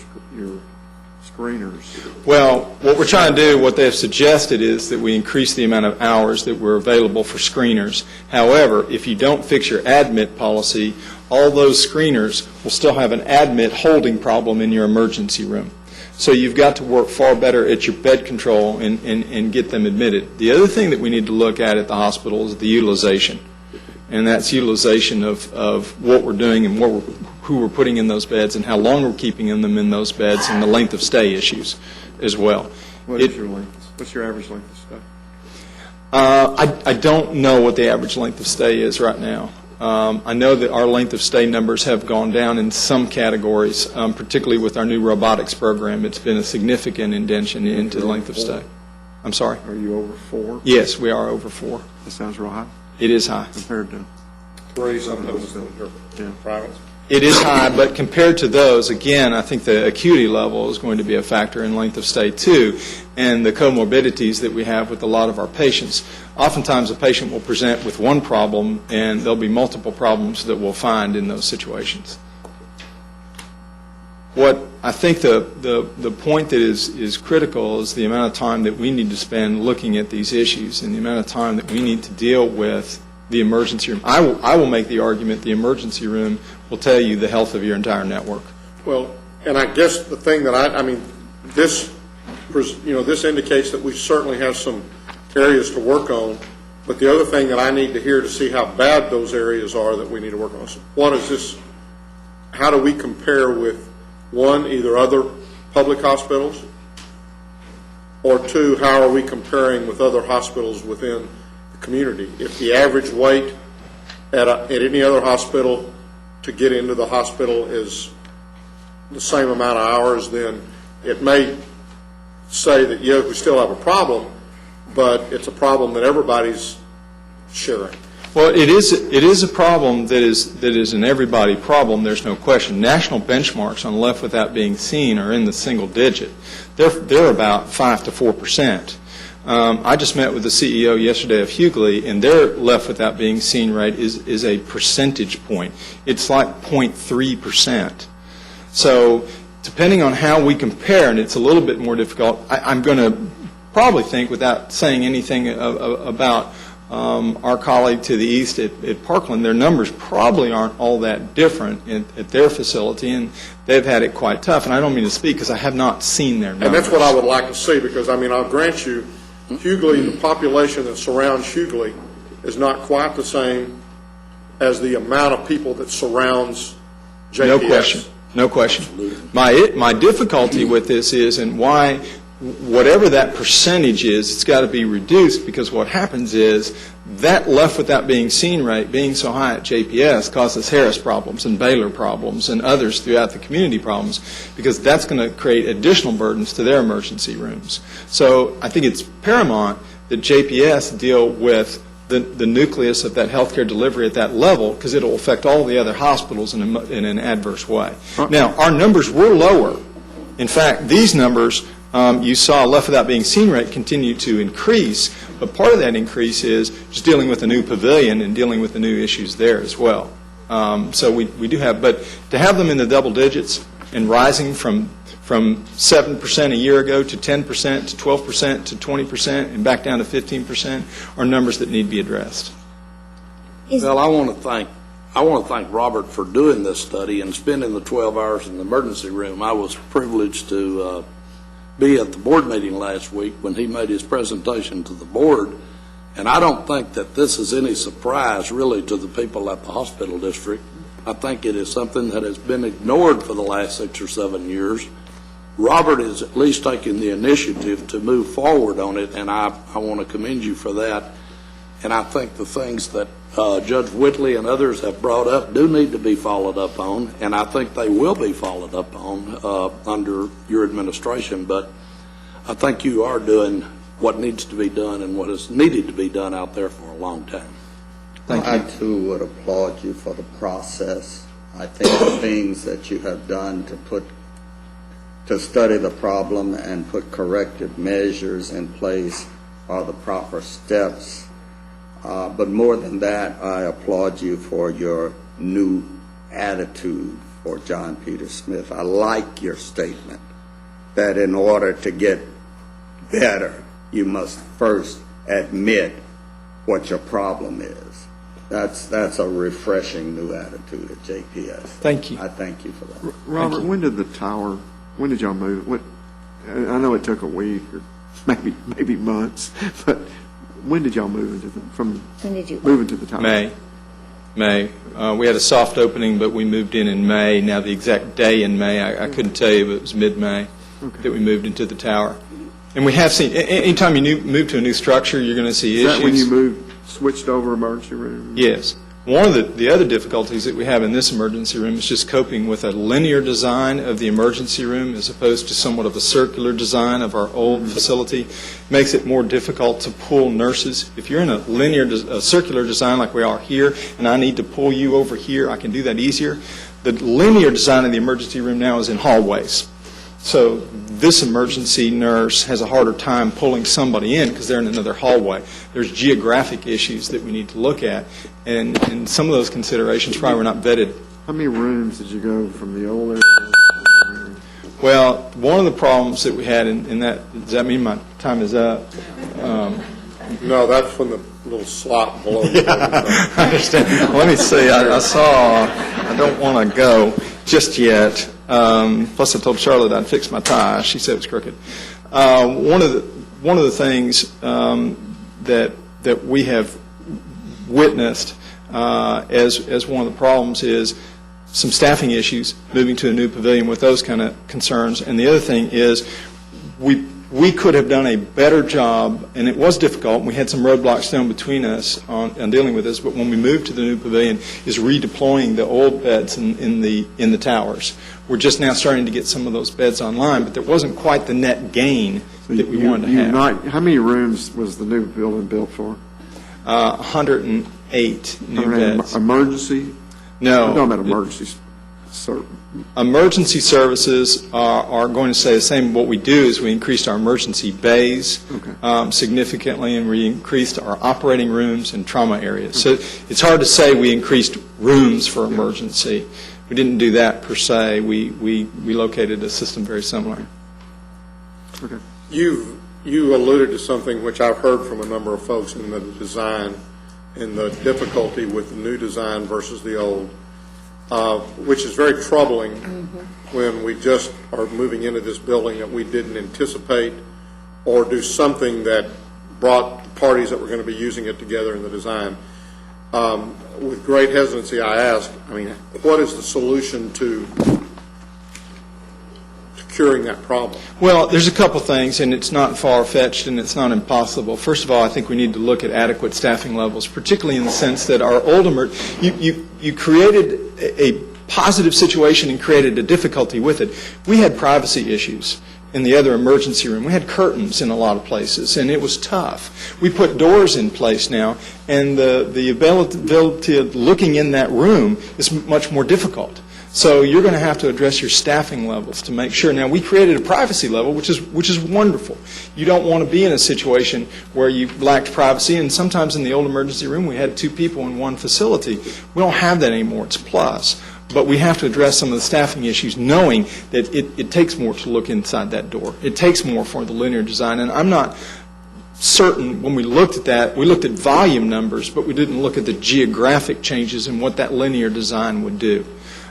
screeners? Well, what we're trying to do, what they've suggested is that we increase the amount of hours that were available for screeners. However, if you don't fix your admit policy, all those screeners will still have an admit holding problem in your emergency room. So you've got to work far better at your bed control and get them admitted. The other thing that we need to look at the hospital is the utilization. And that's utilization of what we're doing and who we're putting in those beds and how long we're keeping them in those beds and the length of stay issues as well. What's your length? What's your average length of stay? I don't know what the average length of stay is right now. I know that our length of stay numbers have gone down in some categories, particularly with our new robotics program. It's been a significant indention into the length of stay. I'm sorry? Are you over 4? Yes, we are over 4. That sounds real high. It is high. Compared to 3, some of those privates. It is high, but compared to those, again, I think the acuity level is going to be a factor in length of stay too, and the comorbidities that we have with a lot of our patients. Oftentimes, a patient will present with one problem, and there'll be multiple problems that we'll find in those situations. What I think the point that is critical is the amount of time that we need to spend looking at these issues and the amount of time that we need to deal with the emergency room. I will make the argument the emergency room will tell you the health of your entire network. Well, and I guess the thing that I mean, this indicates that we certainly have some areas to work on, but the other thing that I need to hear to see how bad those areas are that we need to work on. So what is this, how do we compare with, one, either other public hospitals, or two, how are we comparing with other hospitals within the community? If the average wait at any other hospital to get into the hospital is the same amount of hours, then it may say that, yeah, we still have a problem, but it's a problem that everybody's sharing. Well, it is a problem that is an everybody problem. There's no question. National benchmarks on left without being seen are in the single digit. They're about 5 to 4%. I just met with the CEO yesterday of Hughley, and their left without being seen rate is a percentage point. It's like 0.3%. So depending on how we compare, and it's a little bit more difficult, I'm going to probably think, without saying anything about our colleague to the east at Parkland, their numbers probably aren't all that different at their facility, and they've had it quite tough. And I don't mean to speak because I have not seen their numbers. And that's what I would like to see, because, I mean, I'll grant you, Hughley, the population that surrounds Hughley is not quite the same as the amount of people that surrounds JPS. No question. No question. My difficulty with this is, and why, whatever that percentage is, it's got to be reduced, because what happens is that left without being seen rate being so high at JPS causes Harris problems and Baylor problems and others throughout the community problems, because that's going to create additional burdens to their emergency rooms. So I think it's paramount that JPS deal with the nucleus of that healthcare delivery at that level, because it will affect all the other hospitals in an adverse way. Now, our numbers were lower. In fact, these numbers, you saw left without being seen rate continue to increase, but part of that increase is just dealing with the new pavilion and dealing with the new issues there as well. So we do have, but to have them in the double digits and rising from 7% a year ago to 10% to 12% to 20% and back down to 15% are numbers that need to be addressed. Well, I want to thank Robert for doing this study and spending the 12 hours in the emergency room. I was privileged to be at the board meeting last week when he made his presentation to the board, and I don't think that this is any surprise really to the people at the hospital district. I think it is something that has been ignored for the last 6 or 7 years. Robert is at least taking the initiative to move forward on it, and I want to commend you for that. And I think the things that Judge Whitley and others have brought up do need to be followed up on, and I think they will be followed up on under your administration. But I think you are doing what needs to be done and what is needed to be done out there for a long time. Thank you. I, too, would applaud you for the process. I think the things that you have done to study the problem and put corrective measures in place are the proper steps. But more than that, I applaud you for your new attitude for John Peter Smith. I like your statement that in order to get better, you must first admit what your problem is. That's a refreshing new attitude at JPS. Thank you. I thank you for that. Robert, when did y'all move? I know it took a week or maybe months, but when did y'all move move into the tower? May. We had a soft opening, but we moved in May. Now, the exact day in May, I couldn't tell you, but it was mid-May that we moved into the tower. And we have seen, anytime you move to a new structure, you're going to see issues. Is that when you switched over emergency room? Yes. One of the other difficulties that we have in this emergency room is just coping with a linear design of the emergency room as opposed to somewhat of a circular design of our old facility. Makes it more difficult to pull nurses. If you're in a circular design like we are here, and I need to pull you over here, I can do that easier. The linear design of the emergency room now is in hallways. So this emergency nurse has a harder time pulling somebody in because they're in another hallway. There's geographic issues that we need to look at, and some of those considerations probably were not vetted. How many rooms did you go from the old area? Well, one of the problems that we had in that, does that mean my time is up? No, that's when the little slot below. I understand. Let me see. I saw, I don't want to go just yet. Plus, I told Charlotte I'd fix my tie. She said it was crooked. One of the things that we have witnessed as one of the problems is some staffing issues moving to a new pavilion with those kind of concerns. And the other thing is we could have done a better job, and it was difficult, and we had some roadblocks thrown between us on dealing with this, but when we moved to the new pavilion is redeploying the old beds in the towers. We're just now starting to get some of those beds online, but there wasn't quite the net gain that we wanted to have. How many rooms was the new building built for? 108 new beds. Emergency? No. I'm talking about emergency. Emergency services are going to stay the same. What we do is we increased our emergency bays significantly, and we increased our operating rooms and trauma areas. So it's hard to say we increased rooms for emergency. We didn't do that per se. We located a system very similar. Okay. You alluded to something which I've heard from a number of folks in the design and the difficulty with the new design versus the old. Which is very troubling when we just are moving into this building that we didn't anticipate or do something that brought the parties that were going to be using it together in the design. With great hesitancy, I ask, what is the solution to curing that problem? Well, there's a couple things, and it's not far-fetched and it's not impossible. First of all, I think we need to look at adequate staffing levels, particularly in the sense that our old you created a positive situation and created a difficulty with it. We had privacy issues in the other emergency room. We had curtains in a lot of places, and it was tough. We put doors in place now, and the ability of looking in that room is much more difficult. So you're going to have to address your staffing levels to make sure. Now, we created a privacy level, which is wonderful. You don't want to be in a situation where you lacked privacy, and sometimes in the old emergency room we had 2 people in one facility. We don't have that anymore. It's plus. But we have to address some of the staffing issues, knowing that it takes more to look inside that door. It takes more for the linear design, and I'm not certain when we looked at that, we looked at volume numbers, but we didn't look at the geographic changes and what that linear design would do.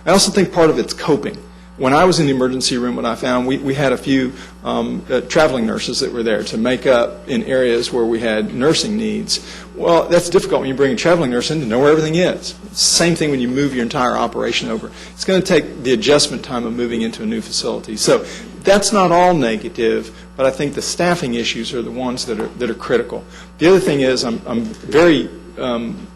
I also think part of it's coping. When I was in the emergency room, what I found, we had a few traveling nurses that were there to make up in areas where we had nursing needs. Well, that's difficult when you bring a traveling nurse in to know where everything is. Same thing when you move your entire operation over. It's going to take the adjustment time of moving into a new facility. So that's not all negative, but I think the staffing issues are the ones that are critical. The other thing is I'm very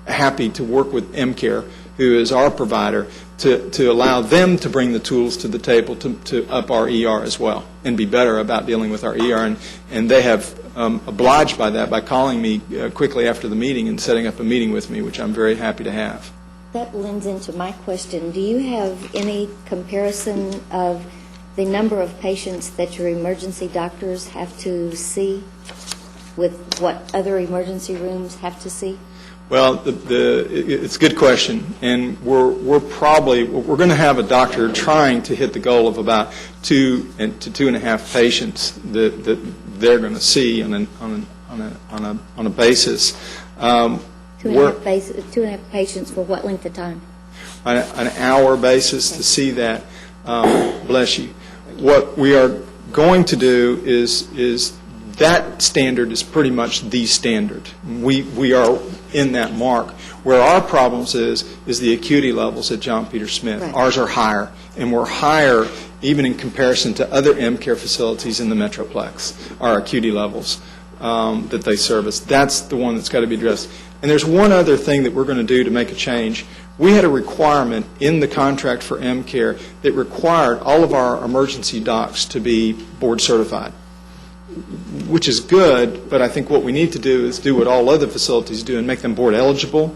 happy to work with MCare, who is our provider, to allow them to bring the tools to the table to up our ER as well and be better about dealing with our ER. And they have obliged by that by calling me quickly after the meeting and setting up a meeting with me, which I'm very happy to have. That lends into my question. Do you have any comparison of the number of patients that your emergency doctors have to see with what other emergency rooms have to see? Well, it's a good question, and we're going to have a doctor trying to hit the goal of about 2 to 2.5 patients that they're going to see on a basis. 2.5 patients for what length of time? On an hour basis to see that. Bless you. What we are going to do is that standard is pretty much the standard. We are in that mark. Where our problems is the acuity levels at John Peter Smith. Right. Ours are higher, and we're higher even in comparison to other MCare facilities in the Metroplex, our acuity levels. that they service. That's the one that's got to be addressed. And there's one other thing that we're going to do to make a change. We had a requirement in the contract for M-Care that required all of our emergency docs to be board certified, which is good, but I think what we need to do is do what all other facilities do and make them board eligible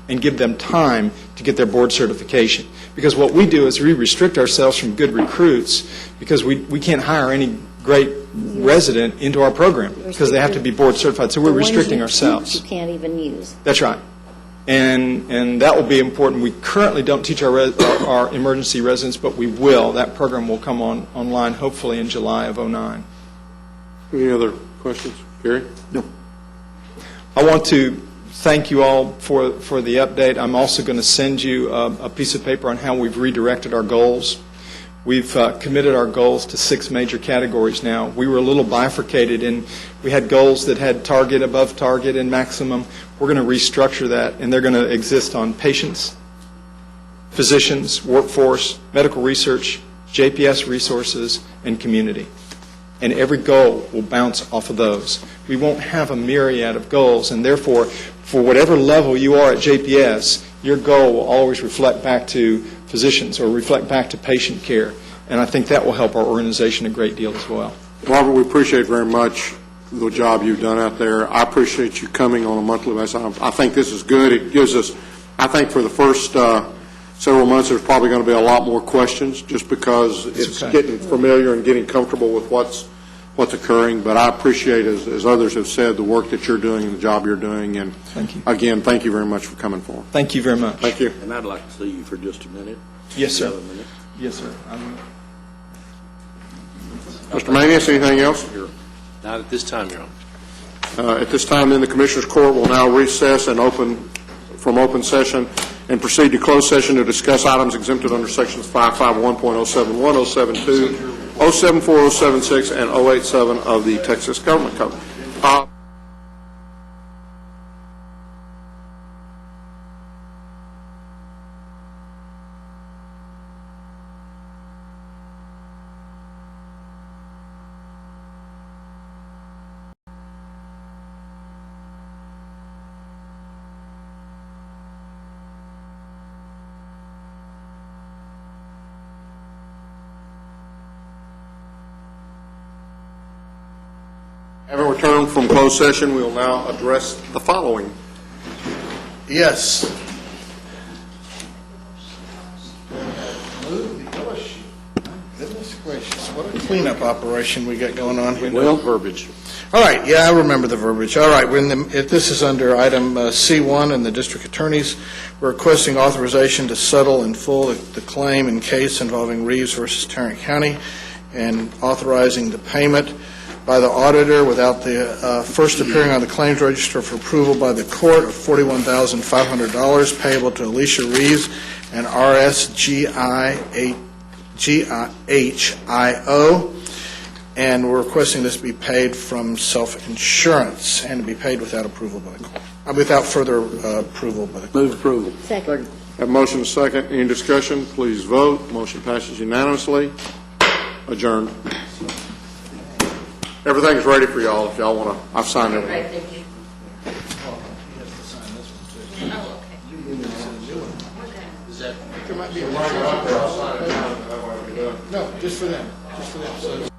and give them time to get their board certification. Because what we do is we restrict ourselves from good recruits because we can't hire any great resident into our program because they have to be board certified. So we're restricting ourselves. You can't even use. That's right. And that will be important. We currently don't teach our emergency residents, but we will. That program will come online hopefully in July of 2009. Any other questions? Gary? No. I want to thank you all for the update. I'm also going to send you a piece of paper on how we've redirected our goals. We've committed our goals to 6 major categories now. We were a little bifurcated, and we had goals that had target, above target, and maximum. We're going to restructure that, and they're going to exist on patients, physicians, workforce, medical research, JPS resources, and community. And every goal will bounce off of those. We won't have a myriad of goals, and therefore, for whatever level you are at JPS, your goal will always reflect back to physicians or reflect back to patient care. And I think that will help our organization a great deal as well. Robert, we appreciate very much the job you've done out there. I appreciate you coming on a monthly basis. I think this is good. It gives us, I think for the first several months, there's probably going to be a lot more questions just because it's getting familiar and getting comfortable with what's occurring. But I appreciate, as others have said, the work that you're doing and the job you're doing. And thank you. Again, thank you very much for coming forward. Thank you very much. Thank you. And I'd like to see you for just a minute. Yes, sir. Another minute. Yes, sir. Mr. Manius, anything else? Not at this time, Your Honor. At this time, then, the Commissioners' Court will now recess and open from open session and proceed to closed session to discuss items exempted under Sections 551.071, 072, 074, 076, and 087 of the Texas Government Code. Having returned from closed session, we will now address the following. Yes. Goodness gracious, what a cleanup operation we got going on. Well, verbiage. All right, yeah, I remember the verbiage. All right, this is under item C1 in the district attorneys. We're requesting authorization to settle in full the claim in case involving Reeves versus Tarrant County and authorizing the payment by the auditor without the first appearing on the claims register for approval by the court of $41,500 payable to Alicia Reeves and RSGIHIO. And we're requesting this be paid from self-insurance and to be paid without approval by the court, without further approval by the court. Move approval. Second. Have a motion and a second. Any discussion? Please vote. Motion passes unanimously. Adjourned. Everything is ready for y'all if y'all want to. I've signed everything. Thank you. There might be a... No, just for them. Just for them. So